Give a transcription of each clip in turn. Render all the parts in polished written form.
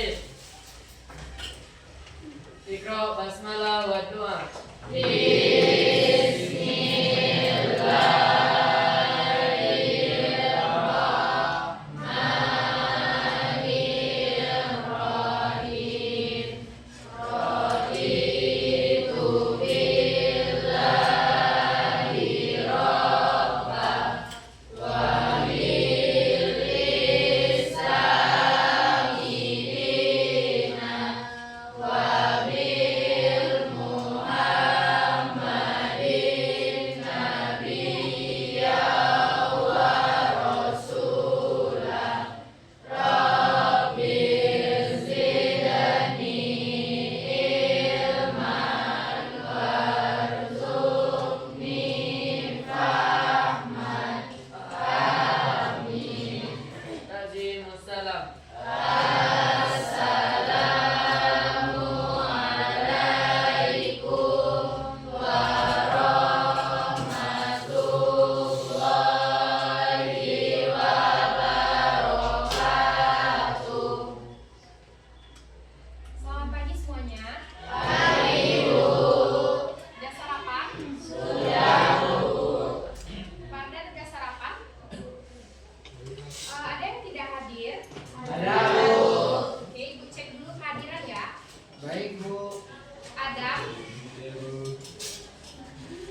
Aid. Iqra basmalah wa doa.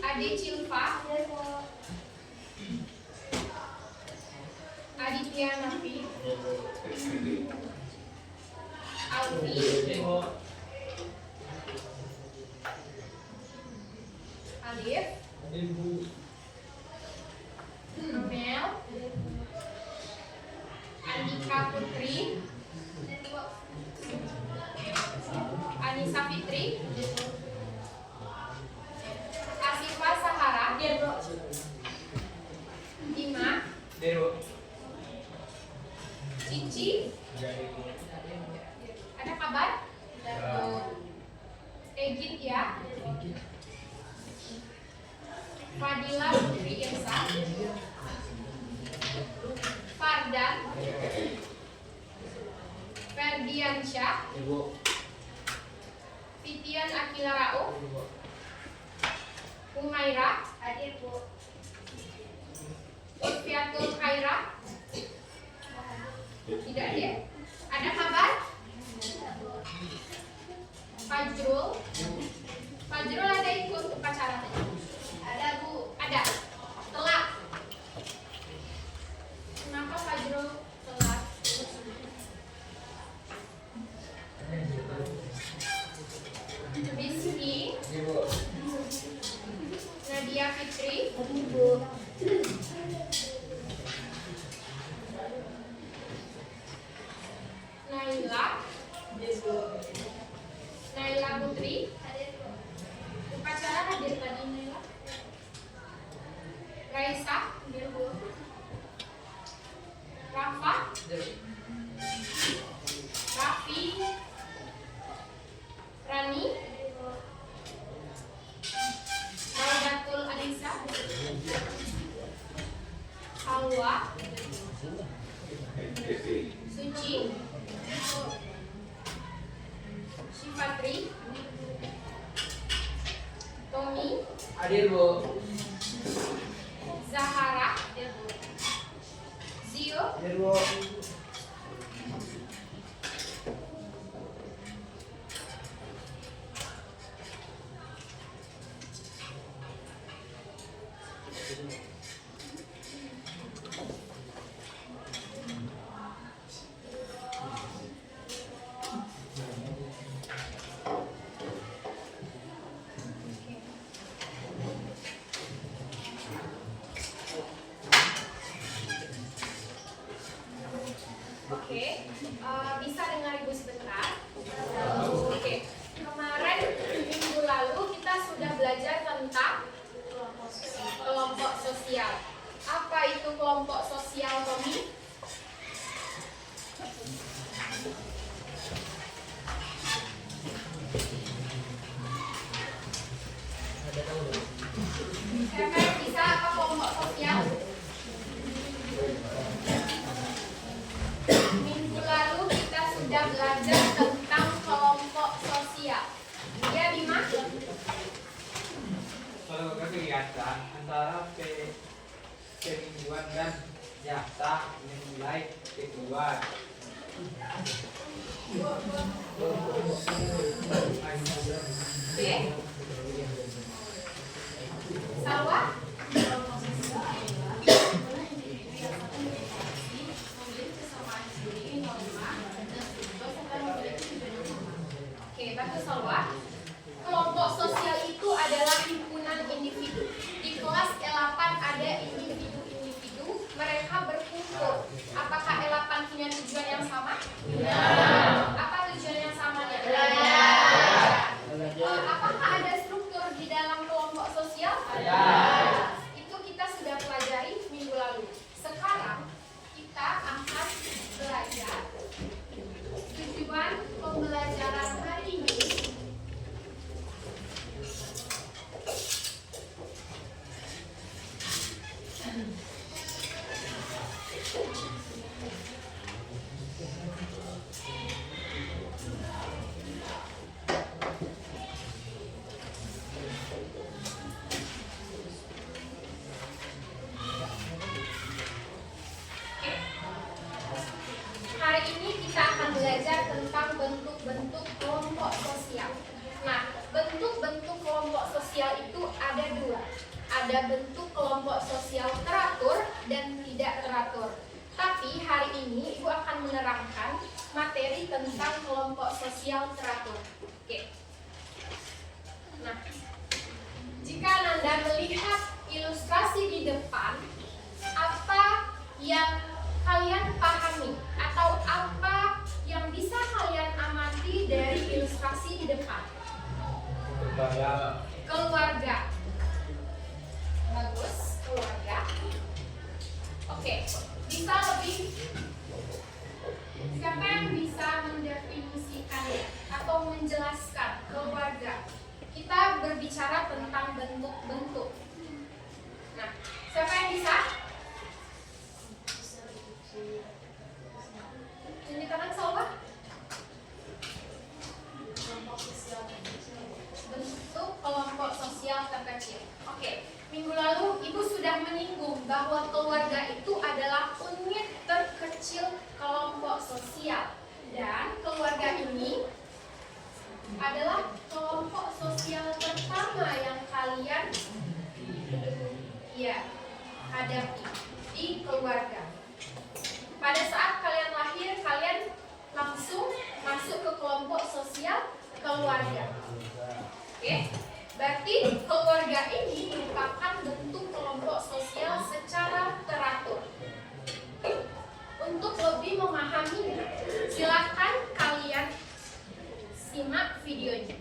Ade Cilva, Aditya Nafi, Alfi, Alif, Amel, Andika Putri, Anissa Fitri, Asifa Sahara, Ima, Cici, ada kabar? Egit ya, Fadila Putri Irsa, Fardan, Ferdiansyah, Fitian Akila Rauf, Umaira, hadir Bu. Utfiatul Khaira, tidak hadir. Ada kabar? Fajrul, Fajrul ada ikut upacara tadi? Ada Bu, ada. Telat. Kenapa Fajrul telat? Rizky, Nadia Fitri, Naila, Naila Putri, upacara hadir tadi Naila. Raisa, Rafa, Raffi, Rani, Raudatul Anissa, Hawa, Suci, Shifatri, Tommy, Hadir Bu. Zahara, Zio, Hadir Bu. Oke, bisa dengar Ibu sebentar? Oke, kemarin minggu lalu kita sudah belajar tentang kelompok sosial. Apa itu kelompok sosial, Tommy? Siapa yang bisa apa kelompok sosial? Minggu lalu kita sudah belajar nyata antara Pemingguan dan Jaksa menilai kedua. Oke. Salwa? Oke, bagus Salwa. Kelompok sosial itu adalah himpunan individu. Di kelas L8 ada individu-individu, mereka berkumpul. Apakah L8 punya tujuan yang sama? Ya. Apa tujuan yang samanya? Apakah ada struktur di dalam kelompok sosial? Ada. Itu kita sudah pelajari minggu lalu. Sekarang kita akan belajar tujuan pembelajaran hari ini. Hari ini kita akan belajar tentang bentuk-bentuk kelompok sosial. Nah, bentuk-bentuk kelompok sosial itu ada dua. Ada bentuk kelompok sosial teratur dan tidak teratur. Tapi hari ini Ibu akan menerangkan materi tentang kelompok sosial teratur. Oke. Nah, jika Nanda melihat ilustrasi di depan, apa yang kalian pahami atau apa yang bisa kalian amati dari ilustrasi di depan? Keluarga. Bagus, keluarga. Oke, bisa lebih. Siapa yang bisa mendefinisikannya atau menjelaskan keluarga? Kita berbicara tentang bentuk-bentuk. Nah, siapa yang bisa? Ini kanan Salwa. Bentuk kelompok sosial terkecil. Oke, minggu lalu Ibu sudah menyinggung bahwa keluarga itu adalah unit terkecil kelompok sosial. Dan keluarga ini adalah kelompok sosial pertama yang kalian hadapi di keluarga. Pada saat kalian lahir, kalian langsung masuk ke kelompok sosial keluarga. Oke, berarti keluarga ini merupakan bentuk kelompok sosial secara teratur. Untuk lebih memahaminya, silakan kalian simak videonya.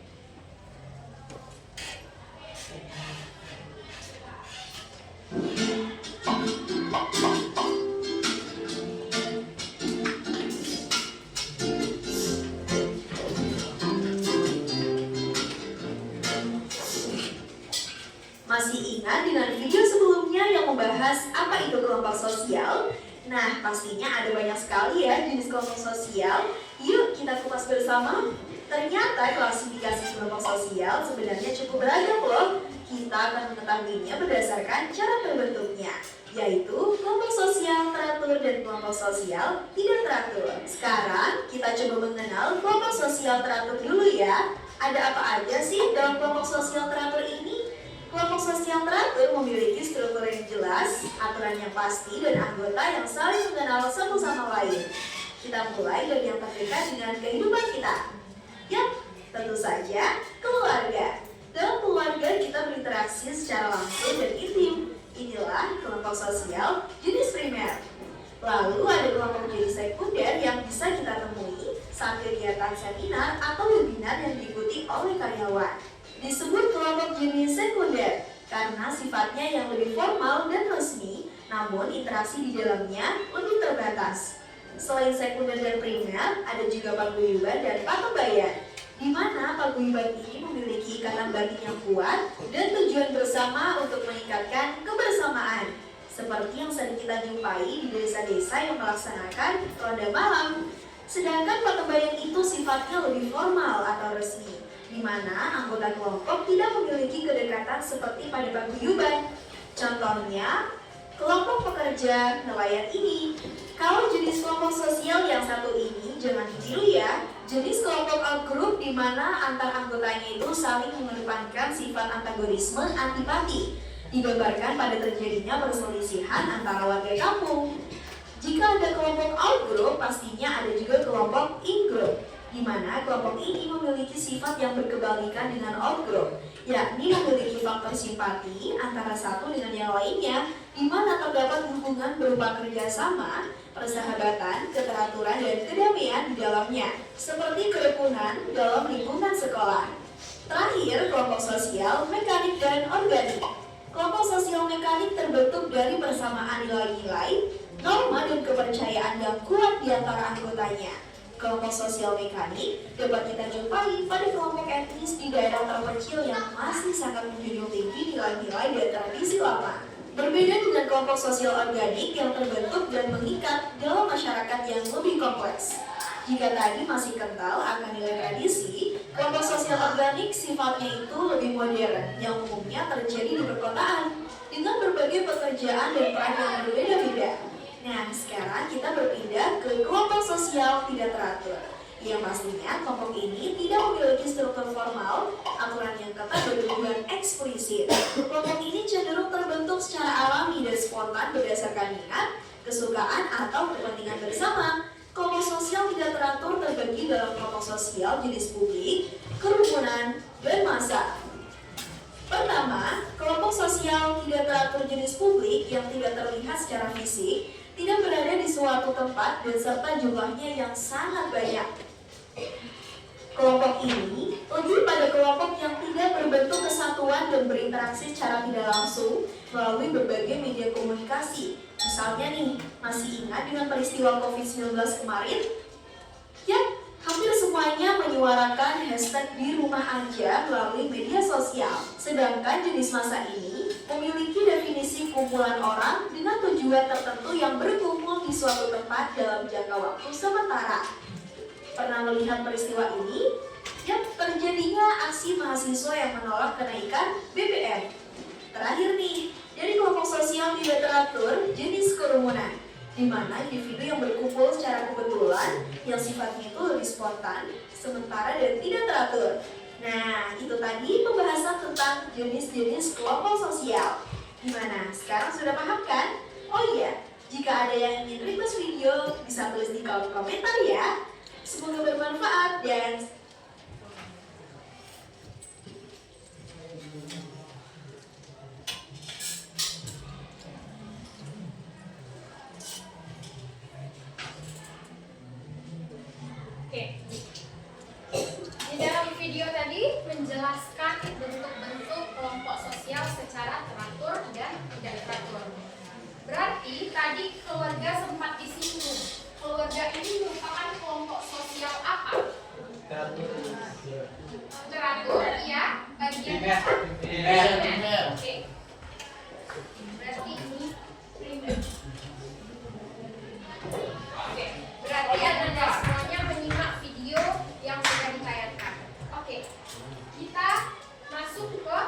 Masih ingat dengan video sebelumnya yang membahas apa itu kelompok sosial? Nah, pastinya ada banyak sekali ya jenis kelompok sosial. Yuk kita kupas bersama. Ternyata klasifikasi kelompok sosial sebenarnya cukup beragam loh. Kita akan mengetahuinya berdasarkan cara terbentuknya, yaitu kelompok sosial teratur dan kelompok sosial tidak teratur. Sekarang kita coba mengenal kelompok sosial teratur dulu ya. Ada apa aja sih dalam kelompok sosial teratur ini? Kelompok sosial teratur memiliki struktur yang jelas, aturan yang pasti, dan anggota yang saling mengenal satu sama lain. Kita mulai dari yang terdekat dengan kehidupan kita. Yap, tentu saja keluarga. Dalam keluarga kita berinteraksi secara langsung dan intim. Inilah kelompok sosial jenis primer. Lalu ada kelompok jenis sekunder yang bisa kita temui saat kegiatan seminar atau webinar yang diikuti oleh karyawan. Disebut kelompok jenis sekunder karena sifatnya yang lebih formal dan resmi, namun interaksi di dalamnya lebih terbatas. Selain sekunder dan primer, ada juga paguyuban dan patembayan, di mana paguyuban ini memiliki ikatan batin yang kuat dan tujuan bersama untuk meningkatkan kebersamaan, seperti yang sering kita jumpai di desa-desa yang melaksanakan ronda malam. Sedangkan patembayan itu sifatnya lebih formal atau resmi, di mana anggota kelompok tidak memiliki kedekatan seperti pada paguyuban. Contohnya, kelompok pekerja nelayan ini. Kalau jenis kelompok sosial yang satu ini jangan ditiru ya. Jenis kelompok outgroup di mana antar anggotanya itu saling mengedepankan sifat antagonisme antipati, digambarkan pada terjadinya perselisihan antara warga kampung. Jika ada kelompok outgroup, pastinya ada juga kelompok ingroup, di mana kelompok ini memiliki sifat yang berkebalikan dengan outgroup, yakni memiliki faktor simpati antara satu dengan yang lainnya, di mana terdapat hubungan berupa kerjasama, persahabatan, keteraturan, dan kedamaian di dalamnya, seperti kerukunan dalam lingkungan sekolah. Terakhir, kelompok sosial, mekanik, dan organik. Kelompok sosial mekanik terbentuk dari persamaan nilai-nilai, norma, dan kepercayaan yang kuat di antara anggotanya. Kelompok sosial mekanik dapat kita jumpai pada kelompok etnis di daerah terpencil yang masih sangat menjunjung tinggi nilai-nilai dan tradisi lama. Berbeda dengan kelompok sosial organik yang terbentuk dan mengikat dalam masyarakat yang lebih kompleks. Jika tadi masih kental akan nilai tradisi, kelompok sosial organik sifatnya itu lebih modern yang umumnya terjadi di perkotaan dengan berbagai pekerjaan dan peran yang berbeda-beda. Nah, sekarang kita berpindah ke kelompok sosial tidak teratur. Yang pastinya kelompok ini tidak memiliki struktur formal, aturan yang ketat dan hubungan eksplisit. Kelompok ini cenderung terbentuk secara alami dan spontan berdasarkan minat, kesukaan, atau kepentingan bersama. Kelompok sosial tidak teratur terbagi dalam kelompok sosial jenis publik, kerumunan, dan massa. Pertama, kelompok sosial tidak teratur jenis publik yang tidak terlihat secara fisik, tidak berada di suatu tempat, dan serta jumlahnya yang sangat banyak. Kelompok ini lebih pada kelompok yang tidak berbentuk kesatuan dan berinteraksi secara tidak langsung melalui berbagai media komunikasi. Misalnya nih, masih ingat dengan peristiwa COVID-19 kemarin? Ya, hampir semuanya menyuarakan hashtag di rumah aja melalui media sosial. Sedangkan jenis massa ini memiliki definisi kumpulan orang dengan tujuan tertentu yang berkumpul di suatu tempat dalam jangka waktu sementara. Pernah melihat peristiwa ini? Ya, terjadinya aksi mahasiswa yang menolak kenaikan BBM. Terakhir nih, dari kelompok sosial tidak teratur, jenis kerumunan, di mana individu yang berkumpul secara kebetulan, yang sifatnya itu lebih spontan, sementara dan tidak teratur. Nah, itu tadi pembahasan tentang jenis-jenis kelompok sosial. Gimana? Sekarang sudah paham kan? Oh iya, jika ada yang ingin request video, bisa tulis di kolom komentar ya. Semoga bermanfaat dan Oke. Di dalam video tadi menjelaskan bentuk-bentuk kelompok sosial secara teratur dan tidak teratur. Berarti tadi keluarga sempat disinggung. Keluarga ini merupakan kelompok sosial apa? Teratur, ya. Bagian primer. Oke. Berarti ini primer. Oke. Berarti Anda semuanya menyimak video yang sudah ditayangkan. Oke. Kita masuk ke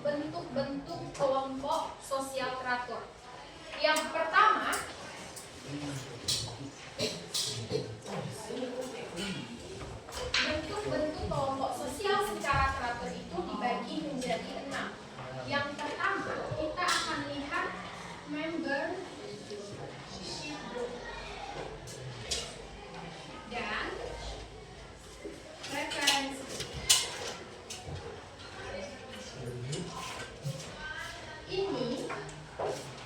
bentuk-bentuk kelompok sosial teratur. Yang pertama, bentuk-bentuk kelompok sosial secara teratur itu dibagi menjadi 6. Yang pertama, kita akan lihat membership group dan referensi. Ini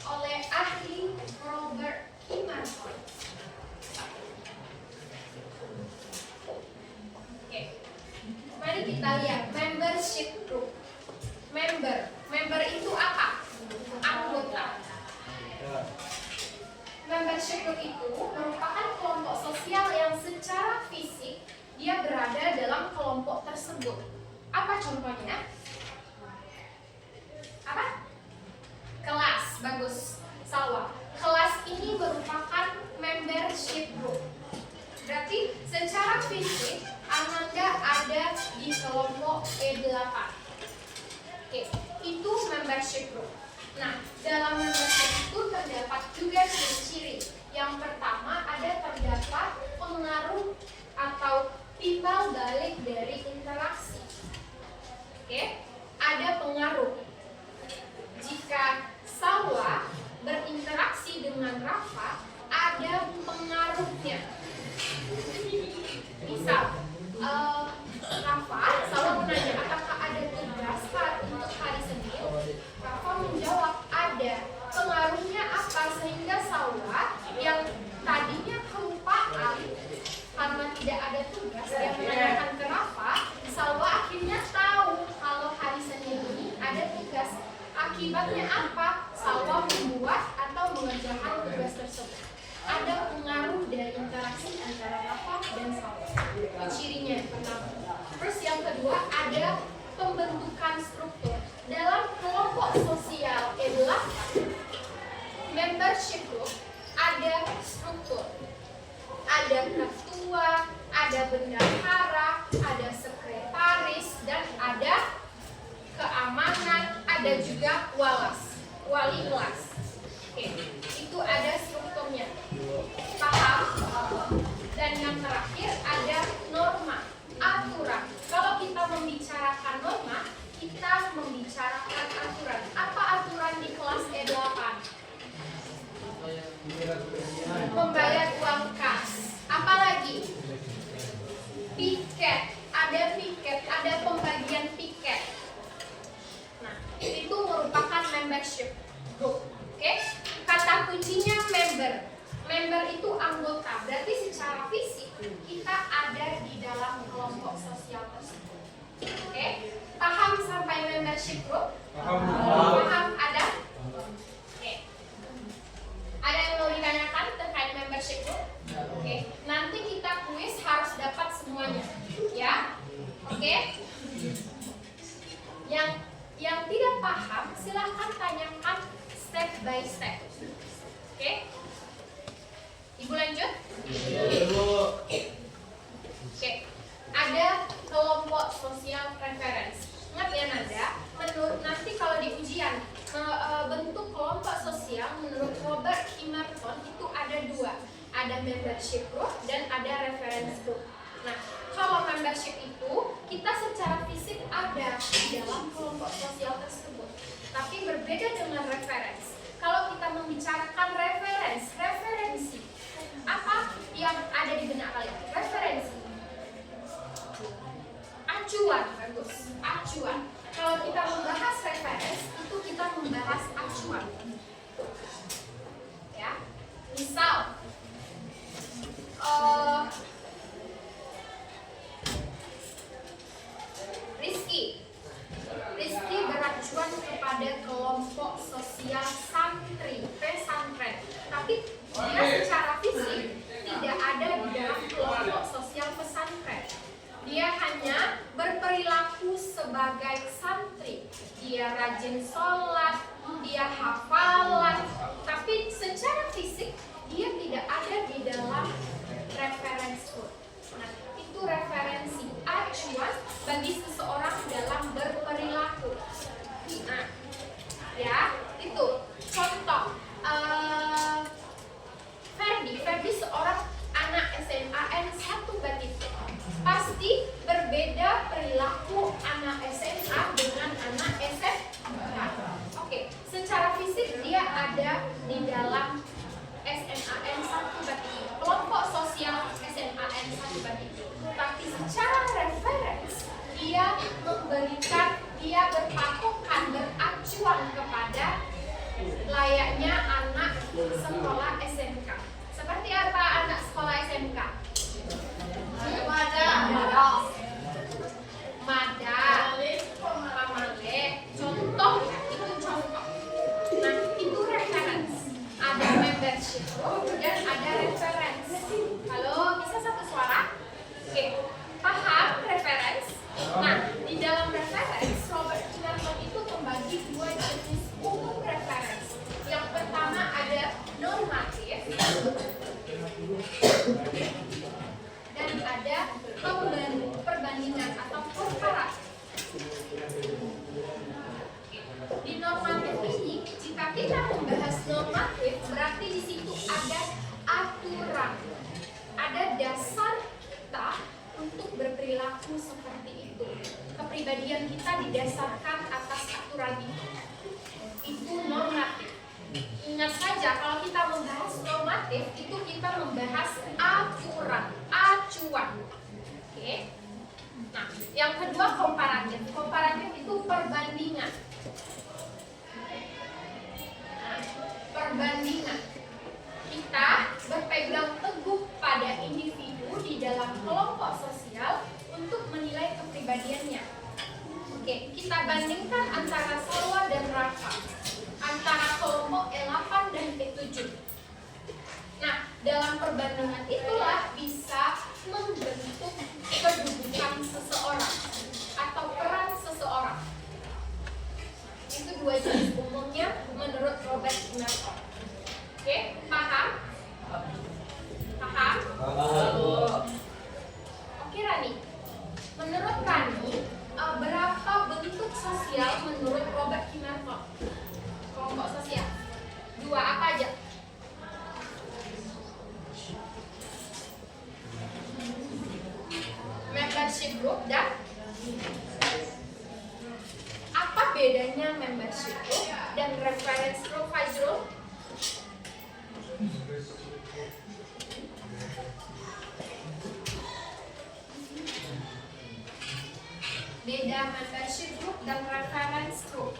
oleh ahli Robert Emerson. Oke, mari kita lihat membership group. Member itu apa? Anggota. Membership group itu merupakan kelompok sosial yang secara fisik dia berada dalam kelompok tersebut. Apa contohnya? Apa? Kelas, bagus. Salwa. Kelas ini merupakan membership group. Berarti secara fisik Ananda ada timbal balik dari interaksi. Oke, ada pengaruh. Jika Salwa berinteraksi dengan Rafa, ada pengaruhnya. Misal, Rafa, Salwa menanya, apakah ada tugas untuk hari Senin? Rafa menjawab, ada. Pengaruhnya apa? Sehingga Salwa yang tadinya kelupaan karena tidak ada tugas, yang menanyakan ke Rafa, Salwa akhirnya tahu kalau hari Senin ini ada tugas. Akibatnya apa? Salwa membuat atau mengerjakan tugas tersebut. Ada pengaruh dari interaksi antara Rafa dan Salwa. Cirinya yang pertama. Terus yang kedua, ada pembentukan struktur. Dalam kelompok sosial E8, membership group, ada struktur. Ada ketua, ada bendahara, ada sekretaris, dan ada keamanan, ada juga wali kelas. Oke, itu ada strukturnya. Paham? Dan yang terakhir ada norma, aturan. Kalau kita membicarakan norma, kita membicarakan aturan. Apa aturan di kelas E8? Membayar uang kas. Apa lagi? Piket. Ada piket, ada pembagian piket. Nah, itu merupakan membership group. Oke? Kata kuncinya member. Member itu anggota. Berarti secara fisik kita ada di dalam kelompok sosial tersebut. Oke? Paham sampai membership group? Paham? Ada? Oke. Ada yang mau ditanyakan terkait membership group? Oke. Nanti kita kuis harus dapat semuanya. Ya? Oke? Yang tidak paham silahkan tanyakan step by step. Oke? Ibu lanjut? Oke. Ada kelompok sosial referensi. Ingat ya Nanda, nanti kalau di ujian bentuk kelompok sosial menurut Robert Emerson itu ada dua. Ada membership group dan ada reference group. Nah, kalau membership itu kita secara fisik ada di dalam kelompok sosial tersebut. Tapi berbeda dengan reference. Kalau kita membicarakan referensi, apa yang ada di benak kalian? Referensi. Acuan, bagus. Acuan. Kalau kita membahas referensi, itu kita membahas acuan. Ya, misal, Rizky beracuan kepada kelompok sosial santri, pesantren. Tapi dia secara fisik tidak ada di dalam kelompok sosial pesantren. Dia hanya berperilaku sebagai santri. Dia rajin sholat, dia hafalan. Tapi secara fisik dia tidak ada di dalam reference group. Nah, itu referensi acuan bagi seseorang dalam berperilaku. Nah, ya, itu contoh. Ferdi seorang anak SMA N1 Batik. Pasti berbeda perilaku anak SMA dengan anak SMK. Oke, secara fisik dia ada di dalam SMA N1 Batik, kelompok sosial SMA N1 Batik. Tapi secara reference dia berpatokan, beracuan kepada layaknya anak sekolah SMK. Seperti apa anak sekolah SMK? Mada, pamale, contoh ya, itu contoh. Nah, itu reference. Ada membership group dan ada reference. Halo, bisa satu suara? Oke, paham reference? Nah, di dalam reference, Robert Emerson itu membagi dua jenis umum reference. Yang pertama ada normatif, berlaku seperti itu. Kepribadian kita didasarkan atas aturan itu. Itu normatif. Ingat saja kalau kita membahas normatif itu kita membahas aturan, acuan. Oke. Nah, yang kedua komparatif. Komparatif itu perbandingan. Nah, perbandingan. Kita berpegang teguh pada individu di dalam kelompok sosial untuk menilai kepribadiannya. Oke, kita bandingkan antara Salwa dan Rafa, antara kelompok E8 dan E7. Nah, dalam perbandingan itulah bisa membentuk kedudukan seseorang atau peran seseorang. Itu dua jenis umumnya menurut Robert Merton. Oke, paham? Paham? Oke, Rani. Menurut Rani, berapa bentuk sosial menurut Robert Merton? Kelompok sosial. Dua apa aja? Membership group dan apa bedanya membership group dan reference group, Fajrul? Beda membership group dan reference group.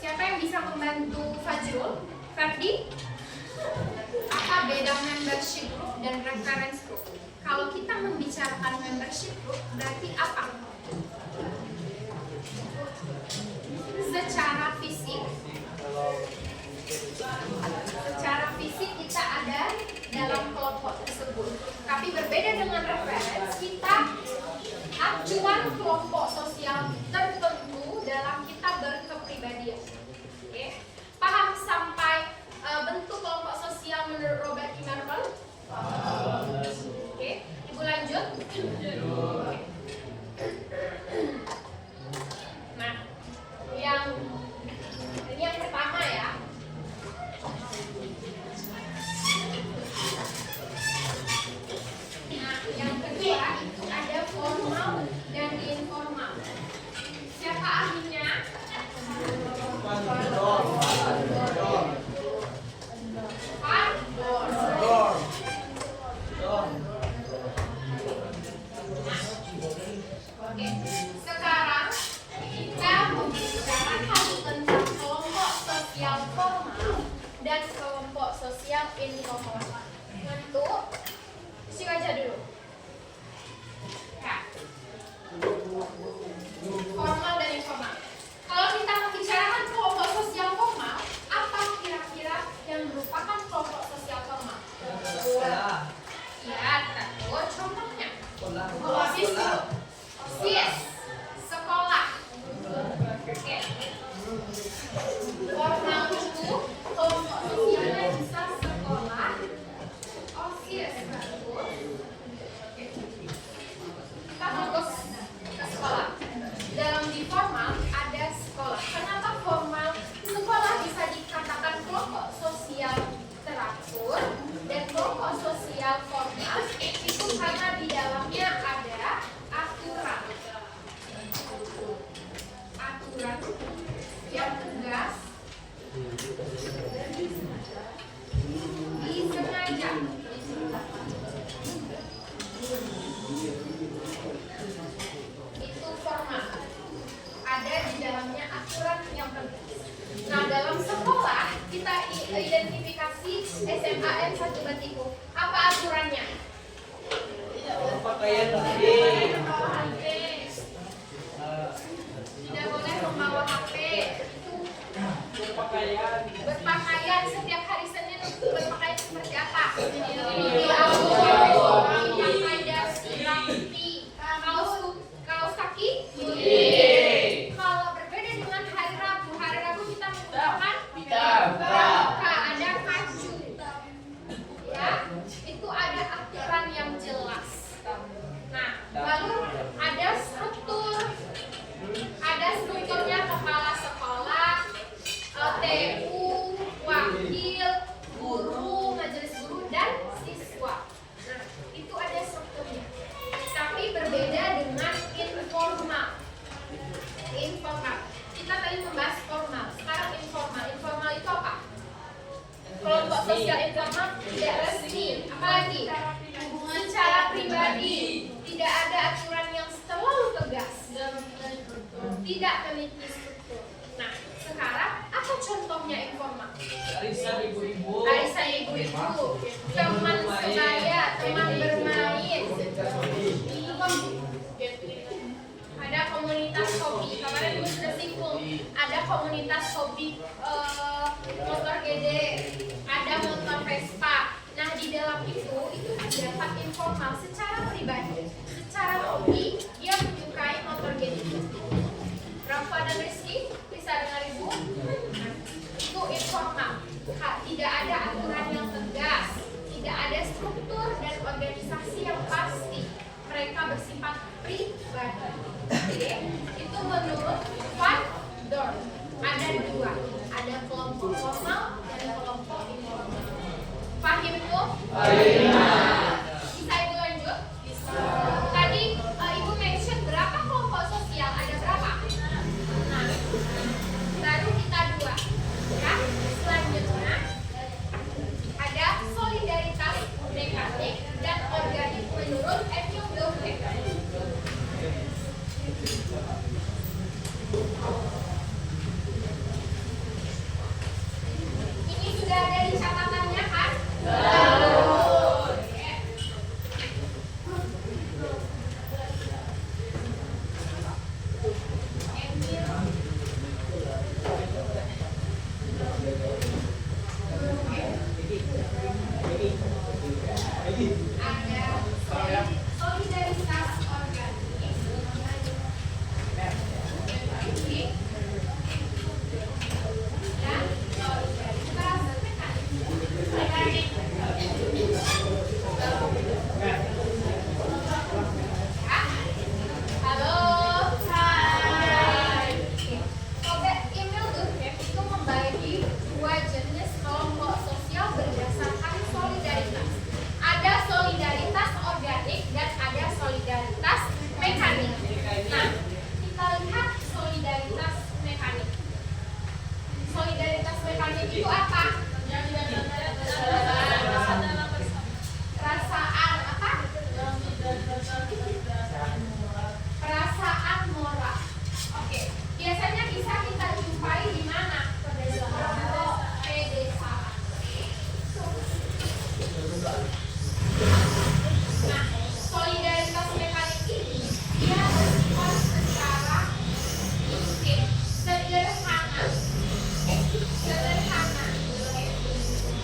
Siapa yang bisa membantu Fajrul? Ferdi? Apa beda membership group dan reference group? Kalau kita membicarakan membership group berarti apa? Secara fisik kita ada dalam kelompok tersebut. Tapi berbeda dengan reference, kita acuan kelompok sosial tertentu dalam kita berkepribadian. Oke. Paham sampai bentuk kelompok sosial menurut Robert Merton? Oke. Ibu lanjut. Nah, ini yang pertama ya. Nah, yang kedua itu ada formal dan informal. Siapa ahlinya? Oke, sekarang kita membicarakan tentang kelompok sosial formal dan kelompok sosial informal. Untuk si baca dulu. Ya. Formal dan informal. Kalau kita membicarakan kelompok sosial formal, apa kira-kira yang merupakan kelompok sosial formal? Ya, teratur contohnya. OSIS dulu. OSIS, sekolah. Oke. Formal itu kelompok sosialnya bisa sekolah. OSIS, teratur. Oke. Kita fokus ke sekolah. Dalam di formal ada sekolah. Kenapa formal? Sekolah bisa dikatakan kelompok sosial teratur dan kelompok sosial formal itu karena di dalamnya ada aturan yang tegas, disengaja. Itu formal. Ada di dalamnya aturan yang tegas. Nah, dalam sekolah kita identifikasi SMAN 1 Batiku. Apa aturannya? Pakaian Tidak boleh membawa HP. Berpakaian setiap hari Senin berpakaian seperti apa? Pakai dasi rapi, kaos kaki. Kalau berbeda dengan hari Rabu kita menggunakan ada baju. Ya, itu ada aturan yang jelas. Nah, lalu ada strukturnya kepala sekolah, TU, wakil, guru, majelis guru, dan siswa. tidak memiliki struktur. Nah, sekarang apa contohnya informal? Arisan ibu-ibu. Arisan ibu-ibu, teman sebaya, teman bermain. Ada komunitas hobi. Kemarin ibu sudah singgung. Ada komunitas hobi motor gede, ada motor Vespa. Nah, di dalam itu terdapat informal secara pribadi, secara hobi dia menyukai motor gede. Rafa dan Rizky bisa dengar ibu? Nah, itu informal. Tidak ada aturan yang tegas, tidak ada struktur dan organisasi yang pasti. Mereka bersifat pribadi. Oke, itu menurut Van Dorn. Ada dua, ada kelompok formal dan kelompok informal. Paham itu? Bisa ibu lanjut? Bisa. Tadi ibu mention berapa kelompok sosial? Ada berapa? Nah, baru kita dua. Ya, selanjutnya ada solidaritas mekanik dan organik menurut Emil Durkheim. Ini sudah ada di catatannya kan? Ada solidaritas organik dan solidaritas mekanik. Halo, hai. Emil Durkheim itu membagi dua jenis kelompok sosial berdasarkan solidaritas. Ada solidaritas organik dan ada solidaritas mekanik. Nah, kita lihat solidaritas mekanik. Solidaritas mekanik itu apa? Perasaan apa? Perasaan moral. Oke, biasanya bisa kita jumpai di mana? Kelompok pedesaan. Nah, solidaritas mekanik ini dia bersifat secara sederhana,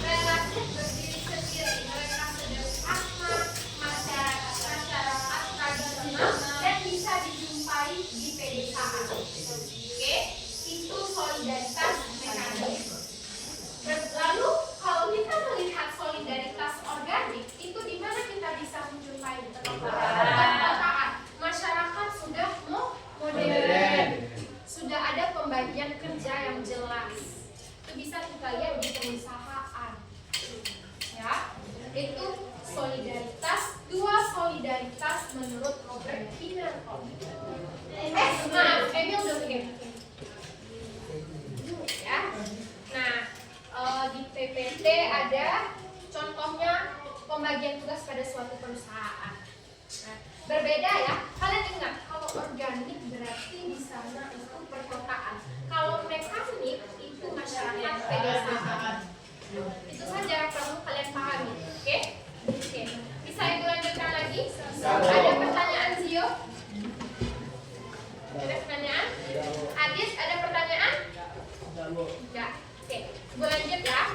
relatif berdiri sendiri. Mereka sederhana, masyarakat tradisional dan bisa dijumpai di pedesaan. Oke, itu solidaritas mekanik. Lalu kalau kita melihat solidaritas organik, itu di mana kita bisa menjumpai perkotaan. Masyarakat sudah modern, sudah ada pembagian kerja yang jelas. Itu bisa kita lihat di perusahaan. Ya, itu solidaritas. Dua solidaritas menurut Robert Kiyosaki. Emil Durkheim. Ya. Nah, di PPT ada contohnya pembagian tugas pada suatu perusahaan. Nah, berbeda ya. Kalian ingat kalau organik berarti di sana itu perkotaan. Kalau mekanik itu masyarakat pedesaan. Itu saja perlu kalian pahami. Oke? Oke. Bisa ibu lanjutkan lagi? Ada pertanyaan Zio? Ada pertanyaan? Adis, ada pertanyaan? Enggak. Oke, ibu lanjut ya.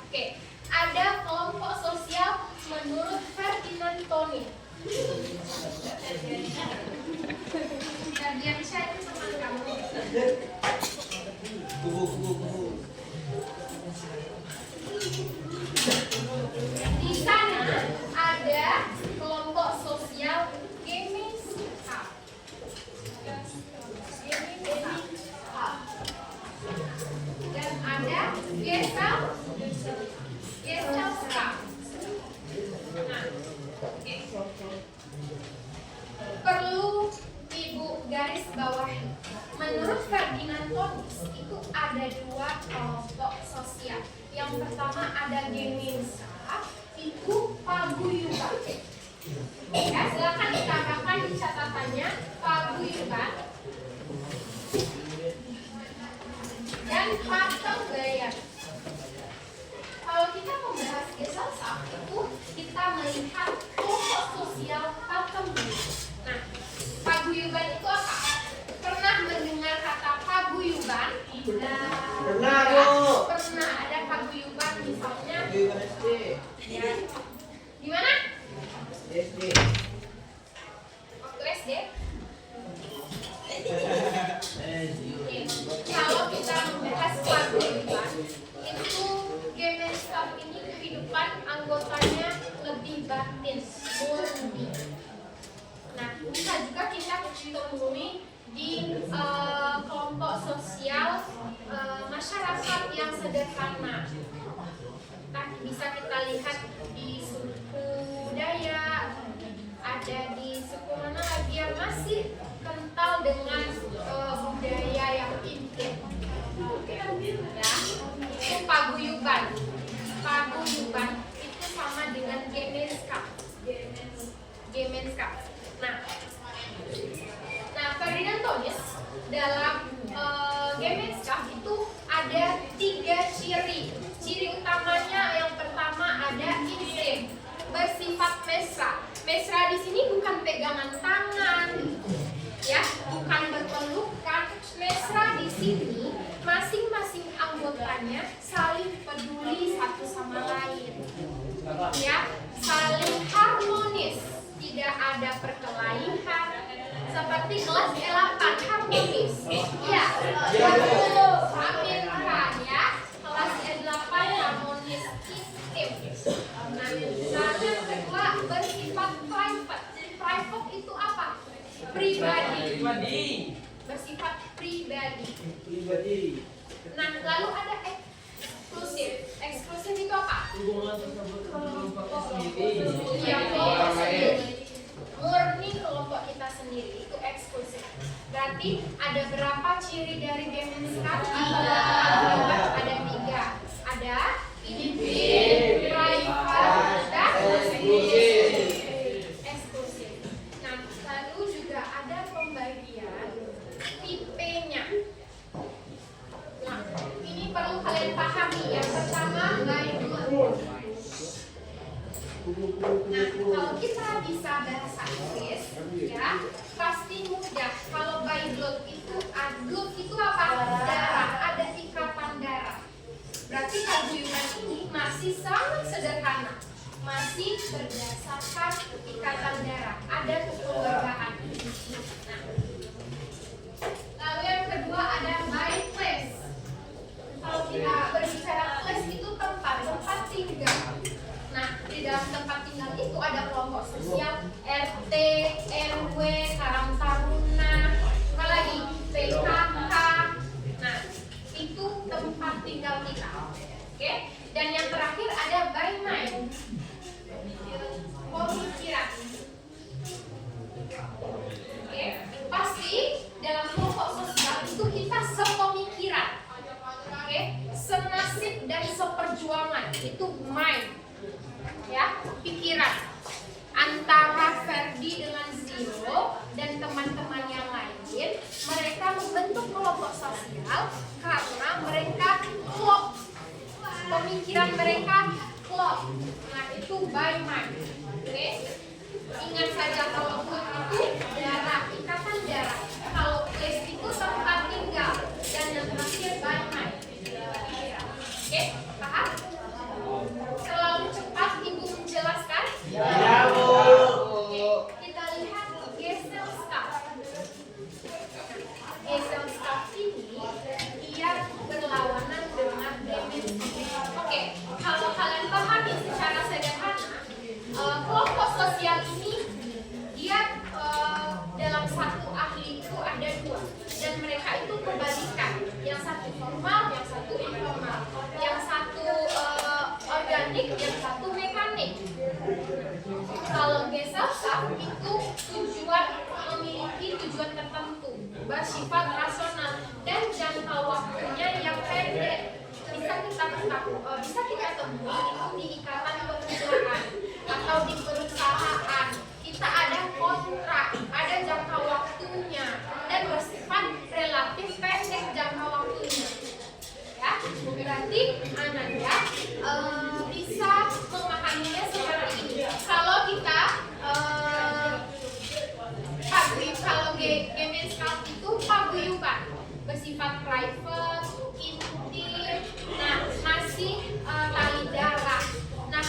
Oke, ada kelompok sosial menurut Ferdinand Toni. Ferdiansyah itu teman kamu. Di sana ada kelompok sosial Gemenskap. Dan ada Gesellschaft. Nah, oke. Perlu ibu garis bawahi. Menurut Ferdinand Toni itu ada dua kelompok sosial. Yang pertama ada Gemenskap, itu paguyuban. Ya, silakan ditambahkan di catatannya paguyuban. SD. Ya. Di mana? SD. Waktu SD. Oke. Kalau kita membahas paguyuban, itu Gemen's Cup ini kehidupan anggotanya lebih batin, murni. Nah, bisa juga kita temui di kelompok sosial masyarakat yang sederhana. Nah, bisa kita lihat di suku Dayak, ada di suku mana lagi yang masih kental dengan budaya yang intim. Ya, itu paguyuban. Paguyuban itu sama dengan Gemen's Cup. Gemen's Cup. Nah, Ferdinand Tonis dalam Gemen's Cup itu ada 3 ciri. Ciri utamanya yang pertama ada insting, bersifat mesra. Mesra di sini bukan pegangan tangan, ya, bukan berpelukan. Mesra di sini masing-masing anggotanya saling peduli satu sama lain, ya, saling harmonis, tidak ada perkelahian. Seperti kelas E8 harmonis, ya, aminkan ya, kelas E8 harmonis intim. Nah, yang kedua bersifat private. Private itu apa? Pribadi. Bersifat pribadi. Nah, lalu ada eksklusif. Eksklusif itu apa? Ya, kelompok sendiri. Murni kelompok kita sendiri, itu eksklusif. Berarti ada berapa ciri dari Gemen's Cup? Ada 3. Ada intim, private, dan eksklusif. Nah, lalu juga ada pembagian tipenya. Nah, ini perlu kalian pahami. Yang pertama, by blood. Nah, kalau kita bisa bahasa Inggris, ya, pasti mudah. Kalau by blood itu apa? Darah, ada ikatan darah. Berarti paguyuban ini masih sangat sederhana, masih berdasarkan ikatan darah, ada kekeluargaan. Nah, lalu yang kedua ada by place. Kalau kita berbicara place itu tempat tinggal. Nah, di dalam tempat tinggal itu ada kelompok sosial RT, RW, Karang Taruna, apa lagi? PKK. Nah, itu tempat tinggal kita. Oke? Dan yang terakhir ada by mind. Pemikiran. Oke? Pasti dalam kelompok sosial itu kita sepemikiran. Oke? Senasib dan seperjuangan itu mind. Ya, pikiran antara Ferdi dengan Zero dan teman-teman yang lain, mereka membentuk kelompok sosial karena mereka klop, pemikiran mereka klop. Nah, itu by mind. Oke, ingat saja kalau klop itu darah, ikatan darah. Kalau place itu tempat tinggal, dan yang terakhir by mind. Oke, paham? Terlalu cepat Ibu menjelaskan? Ya, Bu. Oke, kita lihat Gesel's Cup. Gesel's Cup ini dia berlawanan dengan Gemen's Cup. Oke, kalau kalian pahami secara sederhana, kelompok sosial ini dia dalam satu ahli itu ada 2, dan mereka itu kebalikan. Yang satu formal, yang satu informal. Yang satu organik, yang satu mekanik. Kalau Gesel's Cup itu memiliki tujuan tertentu, bersifat rasional dan jangka waktunya yang pendek. Bisa kita temui itu di ikatan perusahaan atau di perusahaan. Kita ada kontrak, ada jangka waktunya, dan bersifat relatif pendek jangka waktunya. Ya, berarti Ananda bisa memahaminya seperti ini. Kalau kita kalau Gemen's Cup itu paguyuban, bersifat private, intim, nah masih tali darah. Nah,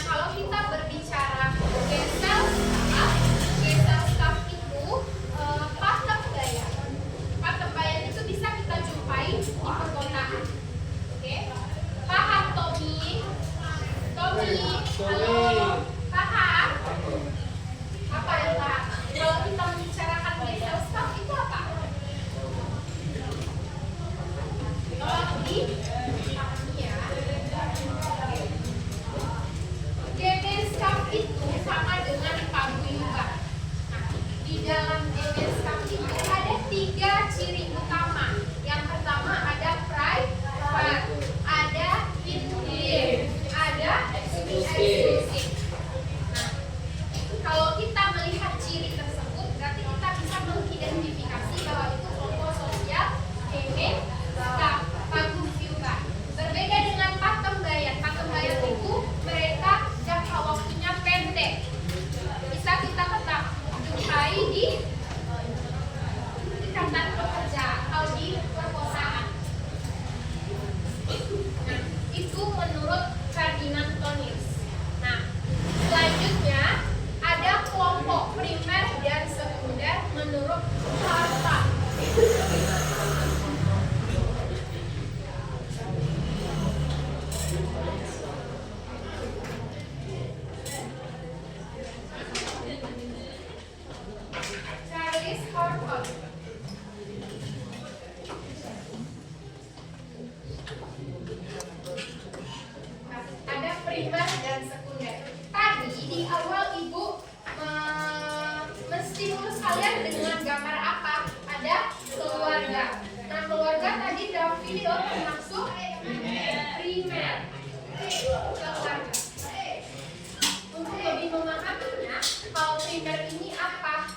dalam MSK itu ada 3 ciri utama. Yang pertama ada private, ada intimate, ada eksklusif. Nah, kalau kita melihat ciri tersebut, berarti kita bisa mengidentifikasi bahwa itu kelompok sosial paguyuban. Berbeda dengan patembayan. Patembayan itu mereka jangka waktunya pendek. Bisa kita jumpai di ikatan pekerja atau di perkosaan. Nah, itu menurut Ferdinand Tönnies. Nah, selanjutnya ada kelompok primer dan sekunder menurut Harta. Charles Horton. Ada primer dan sekunder. Tadi di awal Ibu menstimulus kalian dengan gambar apa? Ada keluarga. Nah, keluarga tadi dalam video termasuk primer. Keluarga. Untuk lebih memahaminya, kalau primer ini apa?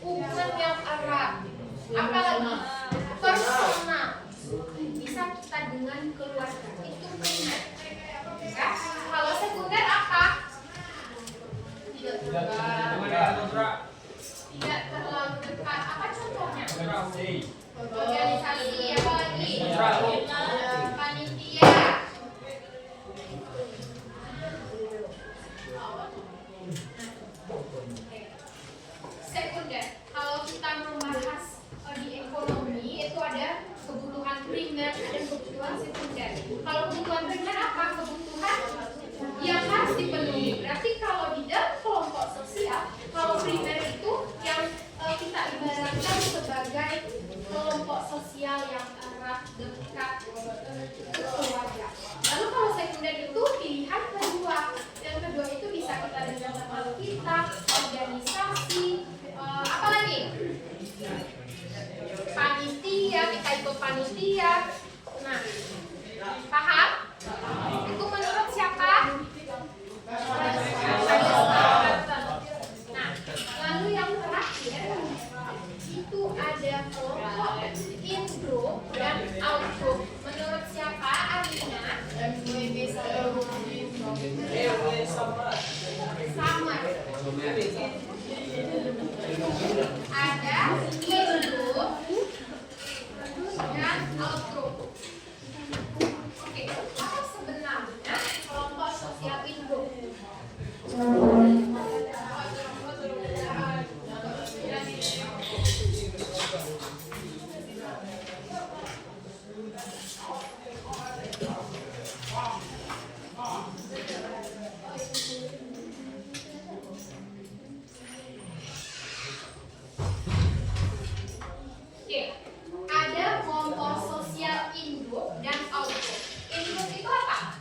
Hubungan yang erat. Apalagi personal. Bisa kita dengan keluarga. Itu primer. Ya. Kalau sekunder apa? Tidak terlalu dekat. Apa contohnya? Organisasi apa lagi? Panitia. Sekunder. Kalau kita membahas di ekonomi itu ada kebutuhan primer dan kebutuhan sekunder. Kalau kebutuhan primer apa? Kebutuhan yang harus dipenuhi. Berarti kalau di dalam kelompok sosial, kalau primer itu yang kita ibaratkan sebagai kelompok sosial yang erat, dekat, keluarga. Lalu kalau sekunder itu pilihan kedua. Yang kedua itu bisa kita dengan teman kita, organisasi, apa lagi? Panitia, kita ikut panitia. Nah, paham? Itu menurut siapa? Nah, lalu yang terakhir itu ada kelompok in-group dan out-group. Menurut siapa? Arina? Sama. Ada in-group dan out-group. Oke, apa sebenarnya kelompok sosial in-group? Oke, ada kelompok sosial in-group dan out-group. In-group itu apa?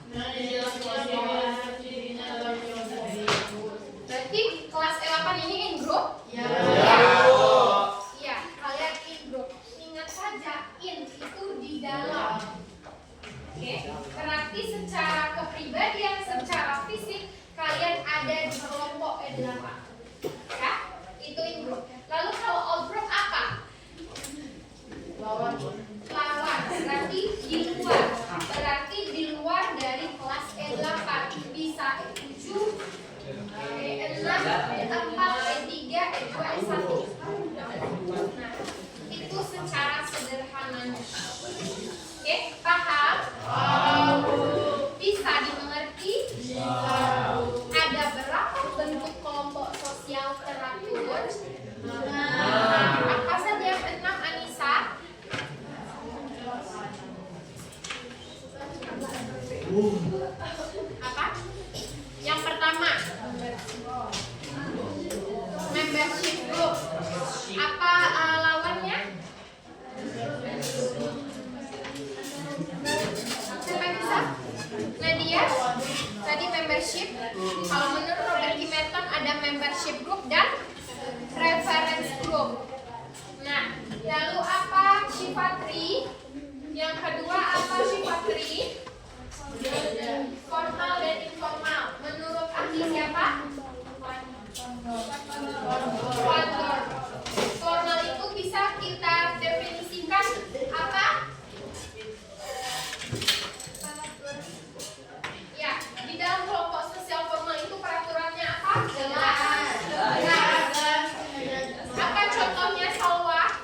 Berarti kelas E8 ini in-group? Ya. Iya, kalian in-group. Ingat saja, in itu di dalam. Oke, berarti secara kepribadian, secara fisik kalian ada di kelompok E8. Ya, itu in-group. Lalu kalau out-group apa? Lawan, berarti di luar. Berarti di luar dari kelas E8. Bisa E7, E6, E4, E3, E2, E1. Nah, itu secara sederhananya. Oke, paham? Bisa dimengerti? Ada berapa bentuk kelompok sosial teratur? Apa saja yang 6, Anissa? Apa? Yang pertama, membership group. Apa lawannya? Siapa yang bisa? Nadia? Tadi membership ada membership group dan reference group. Nah, lalu apa Syifatri? Yang kedua apa Syifatri? Formal dan informal. Menurut ahli siapa? Formal. Formal itu bisa kita definisikan apa? Ya, di dalam kelompok sosial formal itu peraturannya apa? Jelas. Apa contohnya Salwa?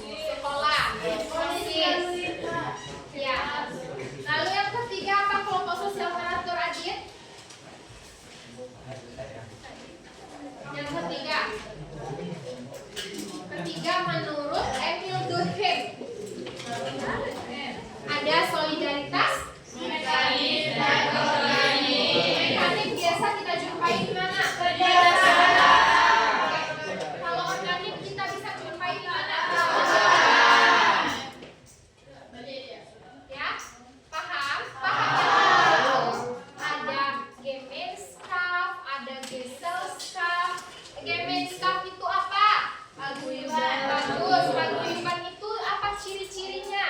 Sekolah. Persis. Ya. Lalu yang ketiga apa kelompok sosial teratur Adit? Yang ketiga menurut Emil Durkheim ada solidaritas, mekanik biasa kita jumpai di mana? Kalau organik kita bisa jumpai di mana? Ya, paham? Ada Gemeinschaft, ada Gesellschaft. Gemeinschaft itu apa? Paguyuban. Bagus. Paguyuban itu apa ciri-cirinya?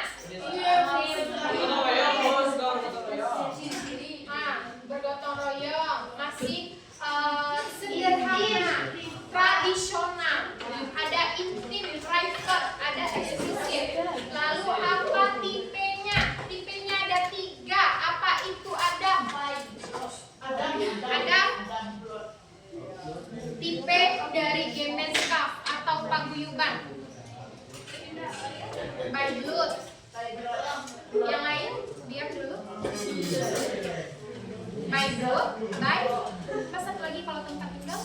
Bergotong royong, masih sederhana, tradisional, ada intim, private, ada eksklusif. Lalu apa tipenya? Tipenya ada 3. Apa itu ada? Ada tipe dari Gemeinschaft atau paguyuban. By blood. Yang lain diam dulu. By blood, by apa satu lagi kalau tempat tinggal?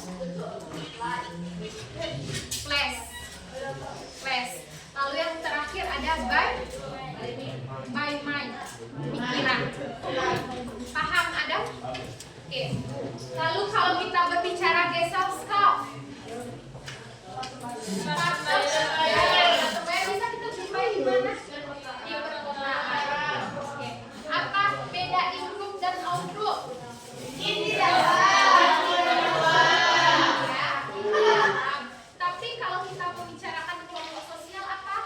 Flash. Lalu yang terakhir ada by mind, pikiran. Paham ada? Oke. Lalu kalau kita berbicara Gesellschaft, bisa kita jumpai di mana? Di perkotaan. Oke. Apa beda in-group dan out-group? Tapi kalau kita membicarakan kelompok sosial apa?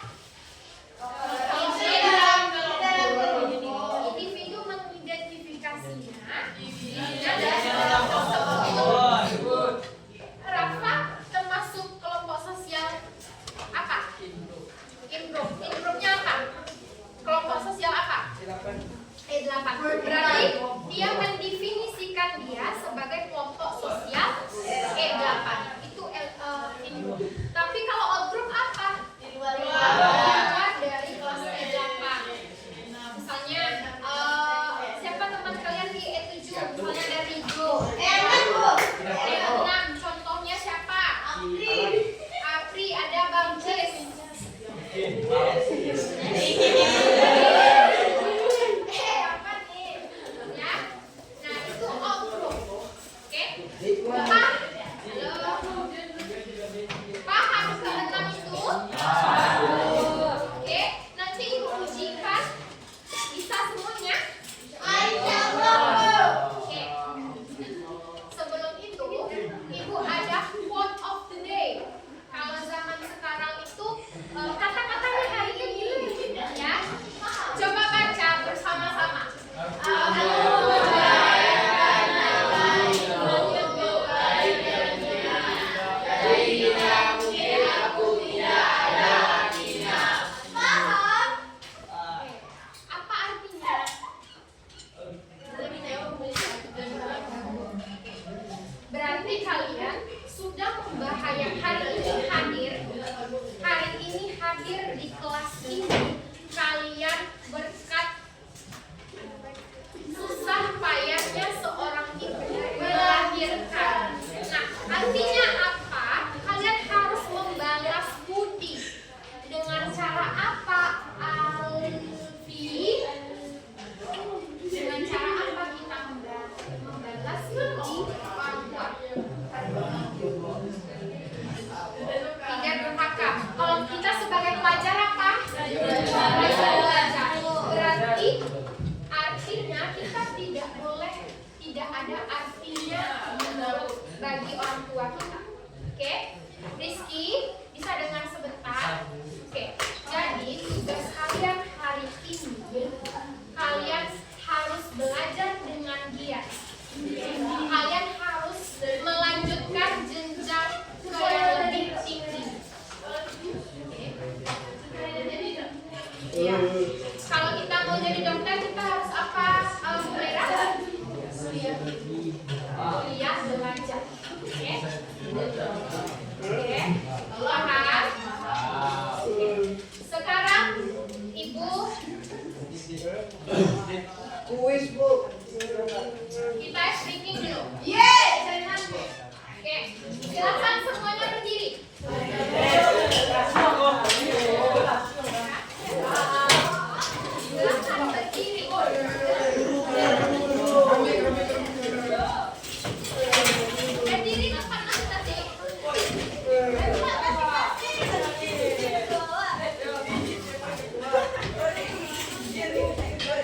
Individu mengidentifikasinya dengan kelompok tersebut. Rafa termasuk kelompok sosial apa? In-group. In-groupnya apa? Kelompok sosial apa? 8. Berarti dia mendefinisikan dia sebagai kelompok sosial E8. Itu in-group. Tapi kalau out-group apa? Di luar dari kelas E8. Misalnya siapa teman kalian di E7? Misalnya ada Rigo. E6 contohnya siapa? Apri, ada Bang Cis. Apa nih? Ya. Nah, itu out-group. Oke? Paham? Halo. Paham ke-6 itu? Oke, nanti Ibu ujikan. Bisa semuanya? Oke. Sebelum itu, Ibu ada quote of the day. Kalau zaman sekarang itu kata-katanya hari ini ya. Coba baca bersama-sama. Paham? Apa artinya? Berarti kalian sudah membahayakan hari ini hadir di kelas ini kalian berkat susah payahnya seorang ibu melahirkan. Nah, artinya apa? Kalian harus membalas budi. Dengan cara apa, Alfi? Dengan cara apa kita membalas budi? Tidak durhaka. Kalau kita sebagai pelajar apa? Belajar. Berarti artinya kita tidak boleh, tidak ada artinya bagi orang tua kita. Oke, Rizky bisa dengar sebentar. Oke, jadi tugas kalian hari ini, kalian harus belajar dengan giat. Kalian harus melanjutkan jenjang ke yang lebih tinggi. Ya. Kalau kita mau jadi dokter, kita harus apa? Merah? Kuliah belajar. Oke? Oke? Paham? Sekarang Ibu Kuis, Bu. kita speaking dulu. Yeay! Oke, silakan semuanya berdiri. Silakan berdiri. Berdiri tempat tadi.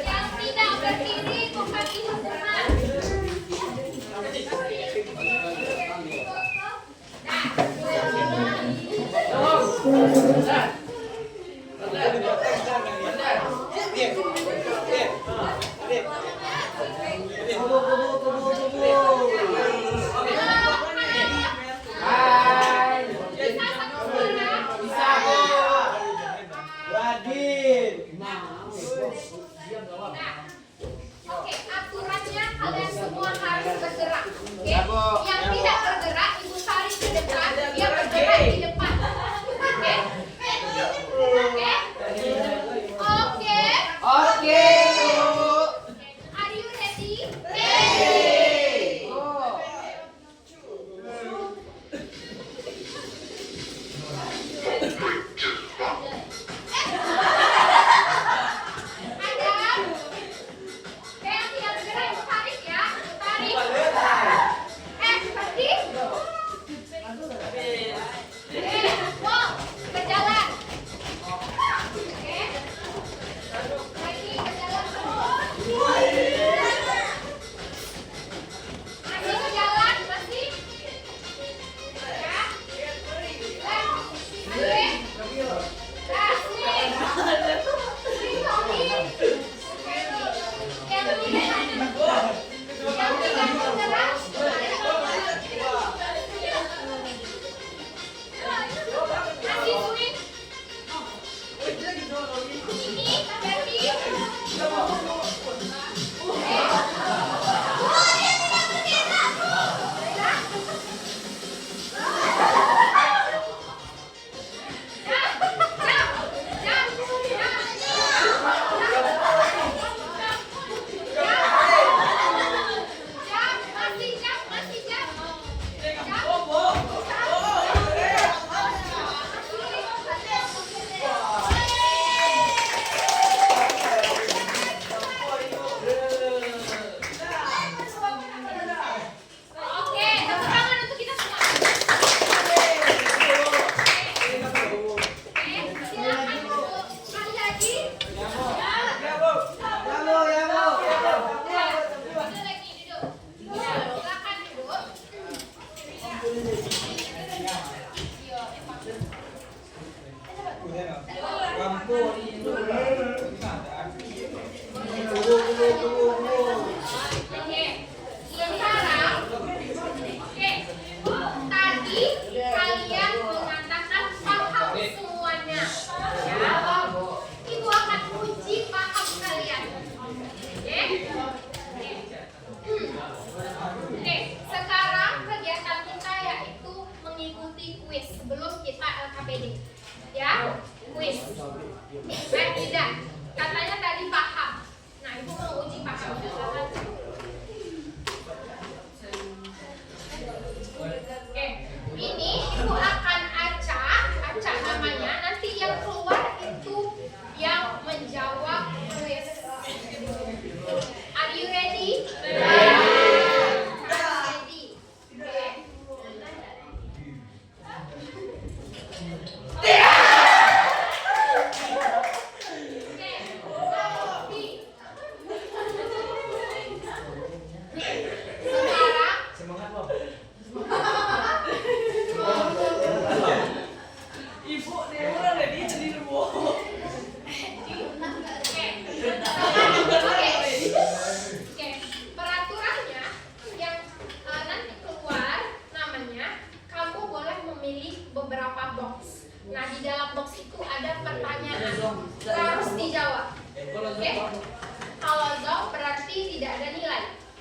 Yang tidak berdiri bukan ibu benar. Oke, aturannya kalian semua harus bergerak. Oke, yang tidak bergerak ibu tarik ke depan, dia bergerak di depan. Oke, oke, oke. Oke, Bu. Are you ready? Ready. Ada. Oke, yang tidak bergerak ibu tarik ya, tarik. Berhenti.